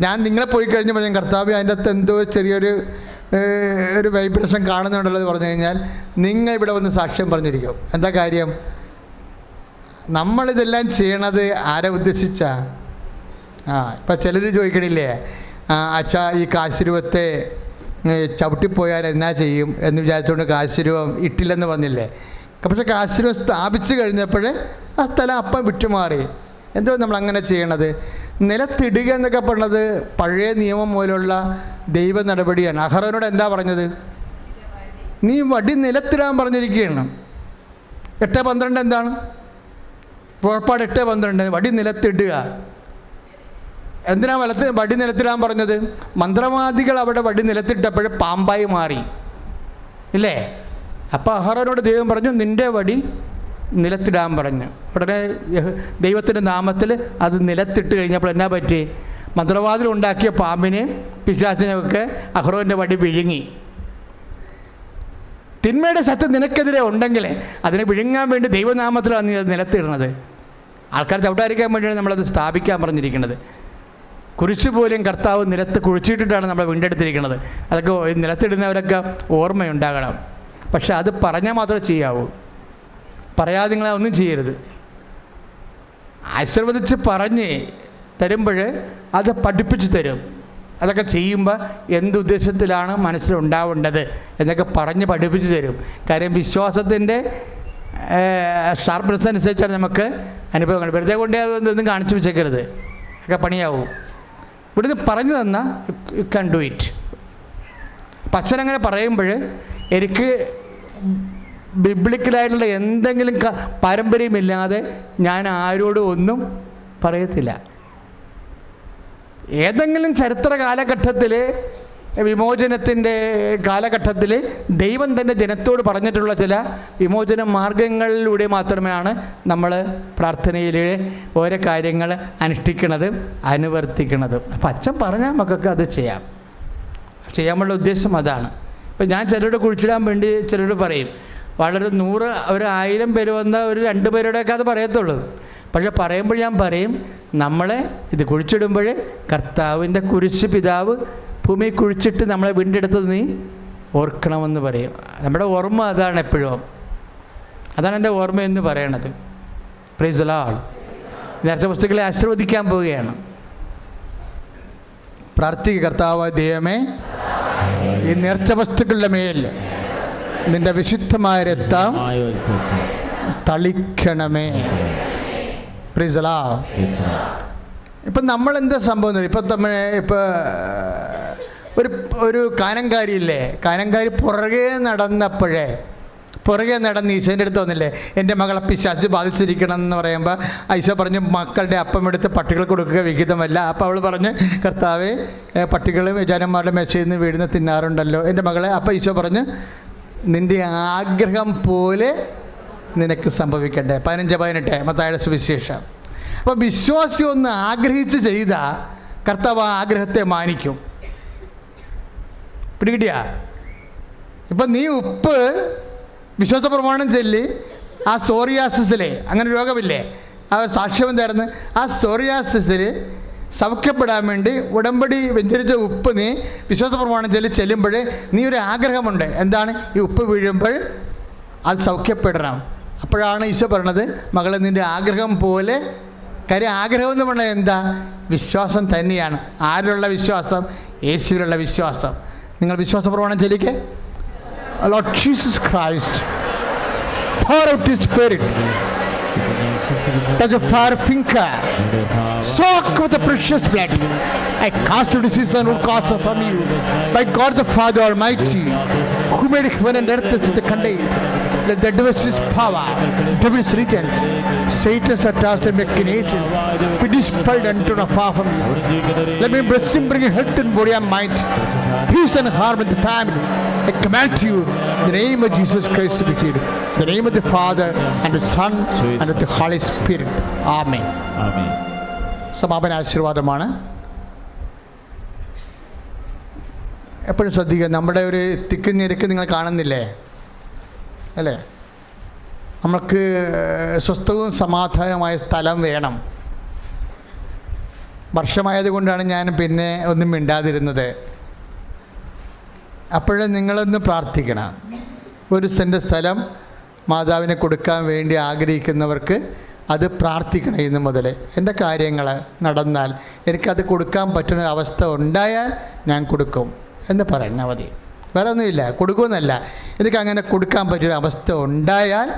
ഞാൻ നിങ്ങളെ പോയി കഴിഞ്ഞപ്പോൾ ഞാൻ കർത്താവ് അതിൻ്റെ അകത്ത് എന്തോ ചെറിയൊരു ഒരു വൈബ്രേഷൻ കാണുന്നുണ്ടല്ലോ എന്ന് പറഞ്ഞു കഴിഞ്ഞാൽ നിങ്ങൾ ഇവിടെ വന്ന് സാക്ഷ്യം പറഞ്ഞിരിക്കും. എന്താ കാര്യം? നമ്മളിതെല്ലാം ചെയ്യണത് ആരെ ഉദ്ദേശിച്ചാ? ഇപ്പം ചിലർ ചോദിക്കണില്ലേ, അച്ഛാ ഈ കാശുരൂപത്തെ ചവിട്ടിപ്പോയാൽ എന്നാ ചെയ്യും എന്ന് വിചാരിച്ചുകൊണ്ട് കാശുരൂപം ഇട്ടില്ലെന്ന് പറഞ്ഞില്ലേ. പക്ഷേ കാശുരൂപം സ്ഥാപിച്ചു കഴിഞ്ഞപ്പോൾ ആ സ്ഥലം അപ്പം വിട്ടുമാറി. എന്തോ നമ്മളങ്ങനെ ചെയ്യണത്? നിലത്തിടുക എന്നൊക്കെ പറഞ്ഞത് പഴയ നിയമം പോലുള്ള ദൈവ നടപടിയാണ്. അഹറോനോട് എന്താ പറഞ്ഞത്? നീ വടി നിലത്തിടാൻ പറഞ്ഞിരിക്കുകയാണ്. 8:12 എന്താണ്? പുറപ്പാട് 8:12 വടി നിലത്തിടുക. എന്തിനാ വടി നിലത്തിടാൻ പറഞ്ഞത്? മന്ത്രവാദികൾ അവിടെ വടി നിലത്തിട്ടപ്പോൾ പാമ്പായി മാറി ഇല്ലേ? അപ്പോൾ അഹറോനോട് ദൈവം പറഞ്ഞു, നിൻ്റെ വടി നിലത്തിടാൻ പറഞ്ഞു. ഉടനെ ദൈവത്തിൻ്റെ നാമത്തിൽ അത് നിലത്തിട്ട് കഴിഞ്ഞപ്പോൾ എന്നാ പറ്റി? മന്ത്രവാദികൾ ഉണ്ടാക്കിയ പാമ്പിനെ പിശാചിനെയൊക്കെ അഹറോൻ്റെ വടി വിഴുങ്ങി. തിന്മയുടെ സത്യം നിനക്കെതിരെ ഉണ്ടെങ്കിൽ അതിനെ വിഴുങ്ങാൻ വേണ്ടി ദൈവനാമത്തിലാണ് നീ അത് നിലത്തിടുന്നത്. ആൾക്കാർ ചവിട്ടാതിരിക്കാൻ വേണ്ടിയാണ് നമ്മളത് സ്ഥാപിക്കാൻ പറഞ്ഞിരിക്കുന്നത്. കുരിശ് പോലും കർത്താവ് നിലത്ത് കുഴിച്ചിട്ടിട്ടാണ് നമ്മൾ വീണ്ടെടുത്തിരിക്കുന്നത്. അതൊക്കെ നിലത്തിടുന്നവരൊക്കെ ഓർമ്മയുണ്ടാകണം. പക്ഷെ അത് പറഞ്ഞാൽ മാത്രമേ ചെയ്യാവൂ, പറയാതെ നിങ്ങളെ ഒന്നും ചെയ്യരുത്. ആശീർവദിച്ച് പറഞ്ഞ് തരുമ്പോൾ അത് പഠിപ്പിച്ച് തരും. അതൊക്കെ ചെയ്യുമ്പോൾ എന്തുദ്ദേശത്തിലാണ് മനസ്സിലുണ്ടാവേണ്ടത് എന്നൊക്കെ പറഞ്ഞ് പഠിപ്പിച്ച് തരും. കാര്യം വിശ്വാസത്തിൻ്റെ ഷാർപ്പ്നെസ് അനുസരിച്ചാണ് നമുക്ക് അനുഭവങ്ങൾ. വെറുതെ കൊണ്ടേ അതൊന്നും കാണിച്ചു വെച്ചേക്കരുത്, ഒക്കെ പണിയാവും. ഇവിടുന്ന് പറഞ്ഞു തന്നാൽ യു ക്യാൻ ഡു ഇറ്റ്. അപ്പം അച്ഛനങ്ങനെ പറയുമ്പോൾ എനിക്ക് ബിബ്ലിക്കലായിട്ടുള്ള എന്തെങ്കിലും പാരമ്പര്യമില്ലാതെ ഞാൻ ആരോടും ഒന്നും പറയത്തില്ല. ഏതെങ്കിലും ചരിത്ര കാലഘട്ടത്തിൽ, വിമോചനത്തിൻ്റെ കാലഘട്ടത്തിൽ ദൈവം തന്നെ ജനത്തോട് പറഞ്ഞിട്ടുള്ള ചില വിമോചന മാർഗങ്ങളിലൂടെ മാത്രമാണ് നമ്മൾ പ്രാർത്ഥനയിലെ ഓരോ കാര്യങ്ങൾ അനുഷ്ഠിക്കുന്നതും അനുവർത്തിക്കുന്നതും. അപ്പം അച്ഛൻ പറഞ്ഞാൽ നമുക്കൊക്കെ അത് ചെയ്യാനുള്ള ഉദ്ദേശം അതാണ്. ഇപ്പം ഞാൻ ചിലരോട് കുഴിച്ചിടാൻ വേണ്ടി ചിലരോട് പറയും, വളരെ 100 ഒരു 1000 പേര് വന്ന ഒരു 2 പേരോടൊക്കെ അത് പറയത്തുള്ളൂ. പക്ഷെ പറയുമ്പോൾ ഞാൻ പറയും, നമ്മളെ ഇത് കുഴിച്ചിടുമ്പോൾ കർത്താവിൻ്റെ കുരിശ് പിതാവ് ഭൂമി കുഴിച്ചിട്ട് നമ്മളെ വീണ്ടെടുത്തത് നീ ഓർക്കണമെന്ന് പറയും. നമ്മുടെ ഓർമ്മ അതാണ് എപ്പോഴും. അതാണ് എൻ്റെ ഓർമ്മയെന്ന് പറയണത്. Praise the Lord. നേർച്ച വസ്തുക്കളെ ആശീർവദിക്കാൻ പോവുകയാണ്. പ്രാർത്ഥിക്കുക, കർത്താവായ ദൈവമേ, ഈ നേർച്ച വസ്തുക്കളുടെ മേൽ നിൻ്റെ വിശുദ്ധമായ രക്തം തളിക്കണമേ. Praise the Lord. ഇപ്പം നമ്മളെന്താ സംഭവം? ഇപ്പം ഒരു കാനങ്കാരിയില്ലേ, കാനങ്കാരി പുറകെ നടന്ന് ഈശോൻ്റെ അടുത്ത് വന്നില്ലേ, എൻ്റെ മകളെ പിശാച് ബാധിച്ചിരിക്കണം എന്ന് പറയുമ്പോൾ ഈശോ പറഞ്ഞു, മക്കളുടെ അപ്പം എടുത്ത് പട്ടികൾക്ക് കൊടുക്കുക വിഹിതമല്ല. അപ്പോൾ അവൾ പറഞ്ഞ്, കർത്താവേ, പട്ടികളും യജമാനന്മാരുടെ മേശയിൽ നിന്ന് വീഴുന്ന തിന്നാറുണ്ടല്ലോ എൻ്റെ മകളെ. അപ്പോൾ ഈശോ പറഞ്ഞ്, നിൻ്റെ ആഗ്രഹം പോലെ നിനക്ക് സംഭവിക്കട്ടെ. 15:18 മത്തായിയുടെ സുവിശേഷം. അപ്പോൾ വിശ്വാസി ഒന്ന് ആഗ്രഹിച്ച് ചെയ്താൽ കർത്താവ് ആ ആഗ്രഹത്തെ മാനിക്കും. പിടികിട്ടിയ? ഇപ്പം നീ ഉപ്പ് വിശ്വാസ പ്രമാണം ചൊല്ലി ആ സോറിയാസിസിലെ, അങ്ങനെ രോഗമില്ലേ, ആ സാക്ഷ്യം എന്തായിരുന്നു? ആ സോറിയാസിസിൽ സൗഖ്യപ്പെടാൻ വേണ്ടി ഉടമ്പടി വെഞ്ചരിച്ച ഉപ്പ് നീ വിശ്വാസ പ്രമാണം ചൊല്ലി ചെല്ലുമ്പോൾ നീ ഒരു ആഗ്രഹമുണ്ട്. എന്താണ്? ഈ ഉപ്പ് വീഴുമ്പോൾ അത് സൗഖ്യപ്പെടണം. അപ്പോഴാണ് ഈശോ പറയണത്, മകളെ, നിൻ്റെ ആഗ്രഹം പോലെ. കാര്യം ആഗ്രഹം എന്ന് പറഞ്ഞാൽ എന്താ? വിശ്വാസം തന്നെയാണ്. ആരിലുള്ള വിശ്വാസം? യേശുവിലുള്ള വിശ്വാസം. നിങ്ങൾ വിശ്വാസ പ്രമാണം ചൊല്ലിക്കേ. Lord Jesus Christ, pour out His Spirit. Touch a fire finger. Soak with the precious blood. I cast the disease and would cast it from you. By God the Father Almighty, who made heaven and earth as the contain. Let the devil's power, devil's regents, Satan's attacks and machinations be dispelled unto and far from you. Let me bring health and body and mind, peace and harmony in the family. I command to you in the name of Jesus Christ to be healed. In the name of the Father and the Son and of the Holy Spirit. Amen. Amen. സമാപന ആശീർവാദമാണ്. എപ്പോഴും ശ്രദ്ധിക്കുക, നമ്മുടെ ഒരു തിക്ക് ഞെരുക്ക് നിങ്ങൾ കാണുന്നില്ലേ അല്ലേ? നമുക്ക് സ്വസ്ഥവും സമാധാനമായ സ്ഥലം വേണം. വർഷമായതുകൊണ്ടാണ് ഞാൻ പിന്നെ ഒന്നും മിണ്ടാതിരുന്നത്. അപ്പോഴേ നിങ്ങളൊന്ന് പ്രാർത്ഥിക്കണം. 1 സെൻറ്റ് സ്ഥലം മാതാവിനെ കൊടുക്കാൻ വേണ്ടി ആഗ്രഹിക്കുന്നവർക്ക് അത് പ്രാർത്ഥിക്കണം. ഇന്ന് മുതൽ എൻ്റെ കാര്യങ്ങൾ നടന്നാൽ, എനിക്കത് കൊടുക്കാൻ പറ്റുന്ന അവസ്ഥ ഉണ്ടായാൽ ഞാൻ കൊടുക്കും എന്ന് പറഞ്ഞാൽ മതി. വേറെ ഒന്നുമില്ല, കൊടുക്കുമെന്നല്ല, എനിക്കങ്ങനെ കൊടുക്കാൻ പറ്റുന്ന അവസ്ഥ ഉണ്ടായാൽ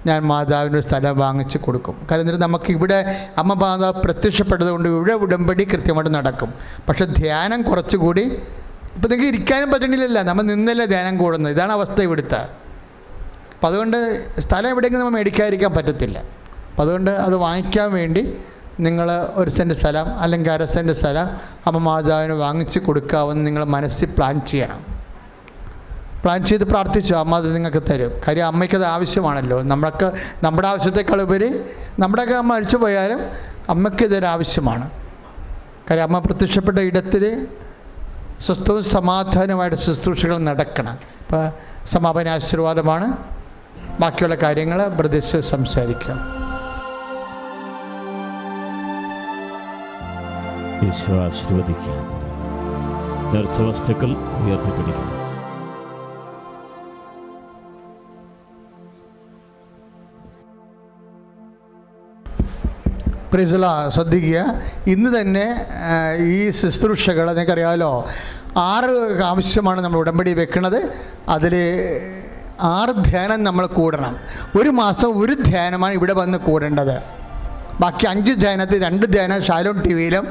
ഞാൻ മാതാവിൻ്റെ സ്ഥലം വാങ്ങിച്ച് കൊടുക്കും. കാരണം എന്നിട്ട് നമുക്ക് ഇവിടെ അമ്മ മാതാവ് പ്രത്യക്ഷപ്പെട്ടതുകൊണ്ട് ഇവിടെ ഉടമ്പടി കൃത്യമായിട്ട് നടക്കും. പക്ഷെ ധ്യാനം കുറച്ചുകൂടി, ഇപ്പം നിങ്ങൾക്ക് ഇരിക്കാനും പറ്റണില്ലല്ല, നമ്മൾ നിന്നല്ലേ ധ്യാനം കൂടുന്നത്. ഇതാണ് അവസ്ഥ ഇവിടുത്തെ. അപ്പം അതുകൊണ്ട് സ്ഥലം എവിടെയെങ്കിലും നമ്മൾ മേടിക്കാതിരിക്കാൻ പറ്റത്തില്ല. അപ്പം അതുകൊണ്ട് അത് വാങ്ങിക്കാൻ വേണ്ടി നിങ്ങൾ 1 സെൻറ്റ് സ്ഥലം അല്ലെങ്കിൽ 1/2 സെൻറ്റ് സ്ഥലം അമ്മ മാതാവിന് വാങ്ങിച്ച് കൊടുക്കാമെന്ന് നിങ്ങൾ മനസ്സിൽ പ്ലാൻ ചെയ്യണം. പ്ലാൻ ചെയ്ത് പ്രാർത്ഥിച്ചു, അമ്മ അത് നിങ്ങൾക്ക് തരും. കാര്യം അമ്മയ്ക്കത് ആവശ്യമാണല്ലോ. നമ്മുടെ ആവശ്യത്തെക്കാൾ ഉപരി നമ്മുടെയൊക്കെ അമ്മ മരിച്ചു പോയാലും അമ്മയ്ക്ക് ഇതൊരു ആവശ്യമാണ്. കാര്യം അമ്മ പ്രത്യക്ഷപ്പെട്ട ഇടത്തിൽ സ്വസ്ഥവും സമാധാനമായിട്ട് ശുശ്രൂഷകൾ നടക്കണം. അപ്പോൾ സമാപന ആശീർവാദമാണ്. ബാക്കിയുള്ള കാര്യങ്ങൾ ബ്രദേഴ്സ് സംസാരിക്കാം. ഈശോ ആശീർവദിക്കുക. നേർച്ച വസ്തുക്കൾ ഉയർത്തിപ്പിടിക്കുക. പ്രിയസല ശ്രദ്ധിക്കുക. ഇന്ന് തന്നെ ഈ ശുശ്രൂഷകൾ നിങ്ങൾക്കറിയാമല്ലോ, 6 ആവശ്യമാണ് നമ്മൾ ഉടമ്പടി വെക്കുന്നത്. അതിൽ 6 ധ്യാനം നമ്മൾ കൂടണം. 1 മാസം 1 ധ്യാനമാണ് ഇവിടെ വന്ന് കൂടേണ്ടത്. ബാക്കി 5 ധ്യാനത്തിൽ 2 ധ്യാനം ഷാലോം ടി വിയിലും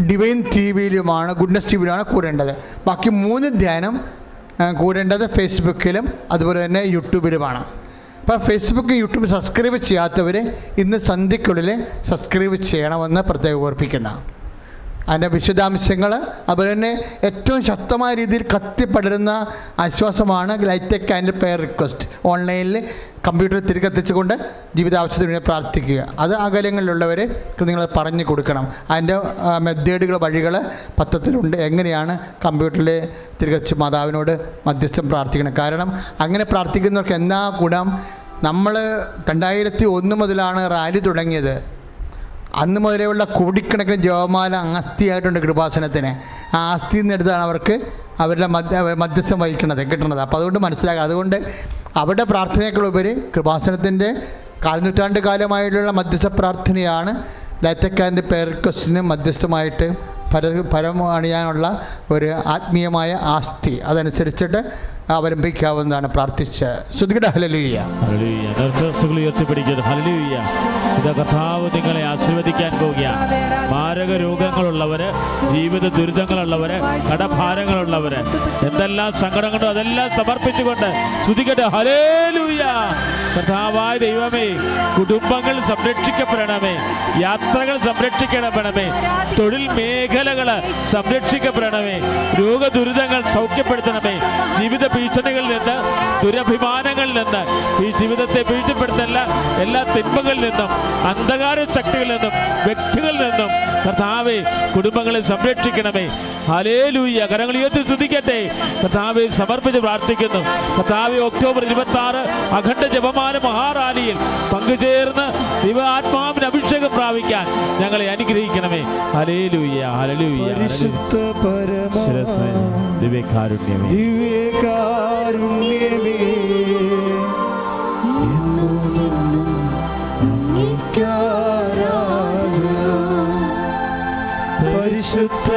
ഡിവൈൻ ടി വിയിലുമാണ്, ഗുഡ്നസ് ടി വിയിലുമാണ് കൂടേണ്ടത്. ബാക്കി 3 ധ്യാനം കൂടേണ്ടത് ഫേസ്ബുക്കിലും അതുപോലെ തന്നെ യൂട്യൂബിലുമാണ്. അപ്പോൾ ഫേസ്ബുക്ക് യൂട്യൂബ് സബ്സ്ക്രൈബ് ചെയ്യാത്തവർ ഇന്ന് സന്ധ്യയ്ക്കുള്ളിൽ സബ്സ്ക്രൈബ് ചെയ്യണമെന്ന് പ്രത്യേകം ഓർപ്പിക്കുന്ന. അതിൻ്റെ വിശദാംശങ്ങൾ അതുപോലെ തന്നെ ഏറ്റവും ശക്തമായ രീതിയിൽ കത്തിപ്പടരുന്ന ആശ്വാസമാണ് ലൈറ്റെക് ആൻഡ് പെയർ റിക്വസ്റ്റ്. ഓൺലൈനിൽ കമ്പ്യൂട്ടറിൽ തിരികെത്തിച്ചുകൊണ്ട് ജീവിതാവശ്യത്തിന് വേണ്ടി പ്രാർത്ഥിക്കുക. അത് അകലങ്ങളിലുള്ളവർ നിങ്ങൾ പറഞ്ഞു കൊടുക്കണം. അതിൻ്റെ മെത്തേഡുകൾ, വഴികൾ പത്രത്തിലുണ്ട്. എങ്ങനെയാണ് കമ്പ്യൂട്ടറിൽ തിരികെച്ച് മാതാവിനോട് മധ്യസ്ഥം പ്രാർത്ഥിക്കണം. കാരണം അങ്ങനെ പ്രാർത്ഥിക്കുന്നവർക്ക് എന്നാ ഗുണം. നമ്മൾ 2001 മുതലാണ് റാലി തുടങ്ങിയത്. അന്ന് മുതലേയുള്ള കോടിക്കണക്കിന് ജപമാല ആസ്തിയായിട്ടുണ്ട് കൃപാസനത്തിന്. ആ ആസ്തിയിൽ നിന്ന് എടുത്താണ് അവർക്ക് അവരുടെ മധ്യസ്ഥം വഹിക്കുന്നത് കിട്ടുന്നത്. അപ്പോൾ അതുകൊണ്ട് മനസ്സിലാക്കുക. അതുകൊണ്ട് അവിടെ പ്രാർത്ഥനയേക്കാളുപരി കൃപാസനത്തിൻ്റെ 4 നൂറ്റാണ്ട് കാലമായിട്ടുള്ള മധ്യസ്ഥ പ്രാർത്ഥനയാണ് ലൈറ്റെക് ആൻഡ് പെയർ റിക്വസ്റ്റിന് മധ്യസ്ഥമായിട്ട് പരമണിയാനുള്ള ഒരു ആത്മീയമായ ആസ്തി. അതനുസരിച്ചിട്ട് അവലംബിക്കാവുന്നതാണ്. പ്രാർത്ഥിച്ച് ശ്രുതികട. ഹല്ലേലൂയ, ഹല്ലേലൂയ. നേർച്ചവസ്തുക്കൾ ഉയർത്തിപ്പിടിക്കുന്നത്. ഹല്ലേലൂയ. ഇത് കർത്താവ് നിങ്ങളെ ആശീർവദിക്കാൻ പോവുകയാണ്. മാരക രോഗങ്ങളുള്ളവര്, ജീവിത ദുരിതങ്ങളുള്ളവര്, കടഭാരങ്ങളുള്ളവര്, എന്തെല്ലാം സങ്കടങ്ങളുണ്ടോ അതെല്ലാം സമർപ്പിച്ചുകൊണ്ട് ശ്രുതികട. ഹല്ലേലൂയ. കർത്താവായ ദൈവമേ, കുടുംബങ്ങൾ സംരക്ഷിക്കപ്പെടണമേ, യാത്രകൾ സംരക്ഷിക്കപ്പെടണമേ, തൊഴിൽ മേഖലകൾ സംരക്ഷിക്കപ്പെടണമേ, രോഗദുരിതങ്ങൾ സൗഖ്യപ്പെടുത്തണമേ, ജീവിത ഭീഷണികളിൽ നിന്ന്, ദുരഭിമാനങ്ങളിൽ നിന്ന്, ഈ ജീവിതത്തെ ഭീഷണിപ്പെടുത്തുന്ന എല്ലാ തിന്മകളിൽ നിന്നും, അന്ധകാര ശക്തികളിൽ നിന്നും, വ്യക്തികളിൽ നിന്നും കർത്താവേ കുടുംബങ്ങളെ സംരക്ഷിക്കണമേ. ഹല്ലേലൂയ. കരങ്ങൾ ഉയർത്തി സ്തുതിക്കട്ടെ. കർത്താവെ സമർപ്പിച്ച് പ്രാർത്ഥിക്കുന്നു. കർത്താവെ ഒക്ടോബർ 26 അഖണ്ഡ ജപമാല മഹാറാലിയിൽ പങ്കുചേർന്ന് ദൈവാത്മാവിന് അഭിഷേകം പ്രാപിക്കാൻ ഞങ്ങളെ അനുഗ്രഹിക്കണമേ. Hallelujah, hallelujah. ദിവ്യകാരുണ്യമേ, ദിവ്യകാരുണ്യമേ, എന്നുമെന്നും അങ്ങേക്കാരാധന. പരിശുദ്ധ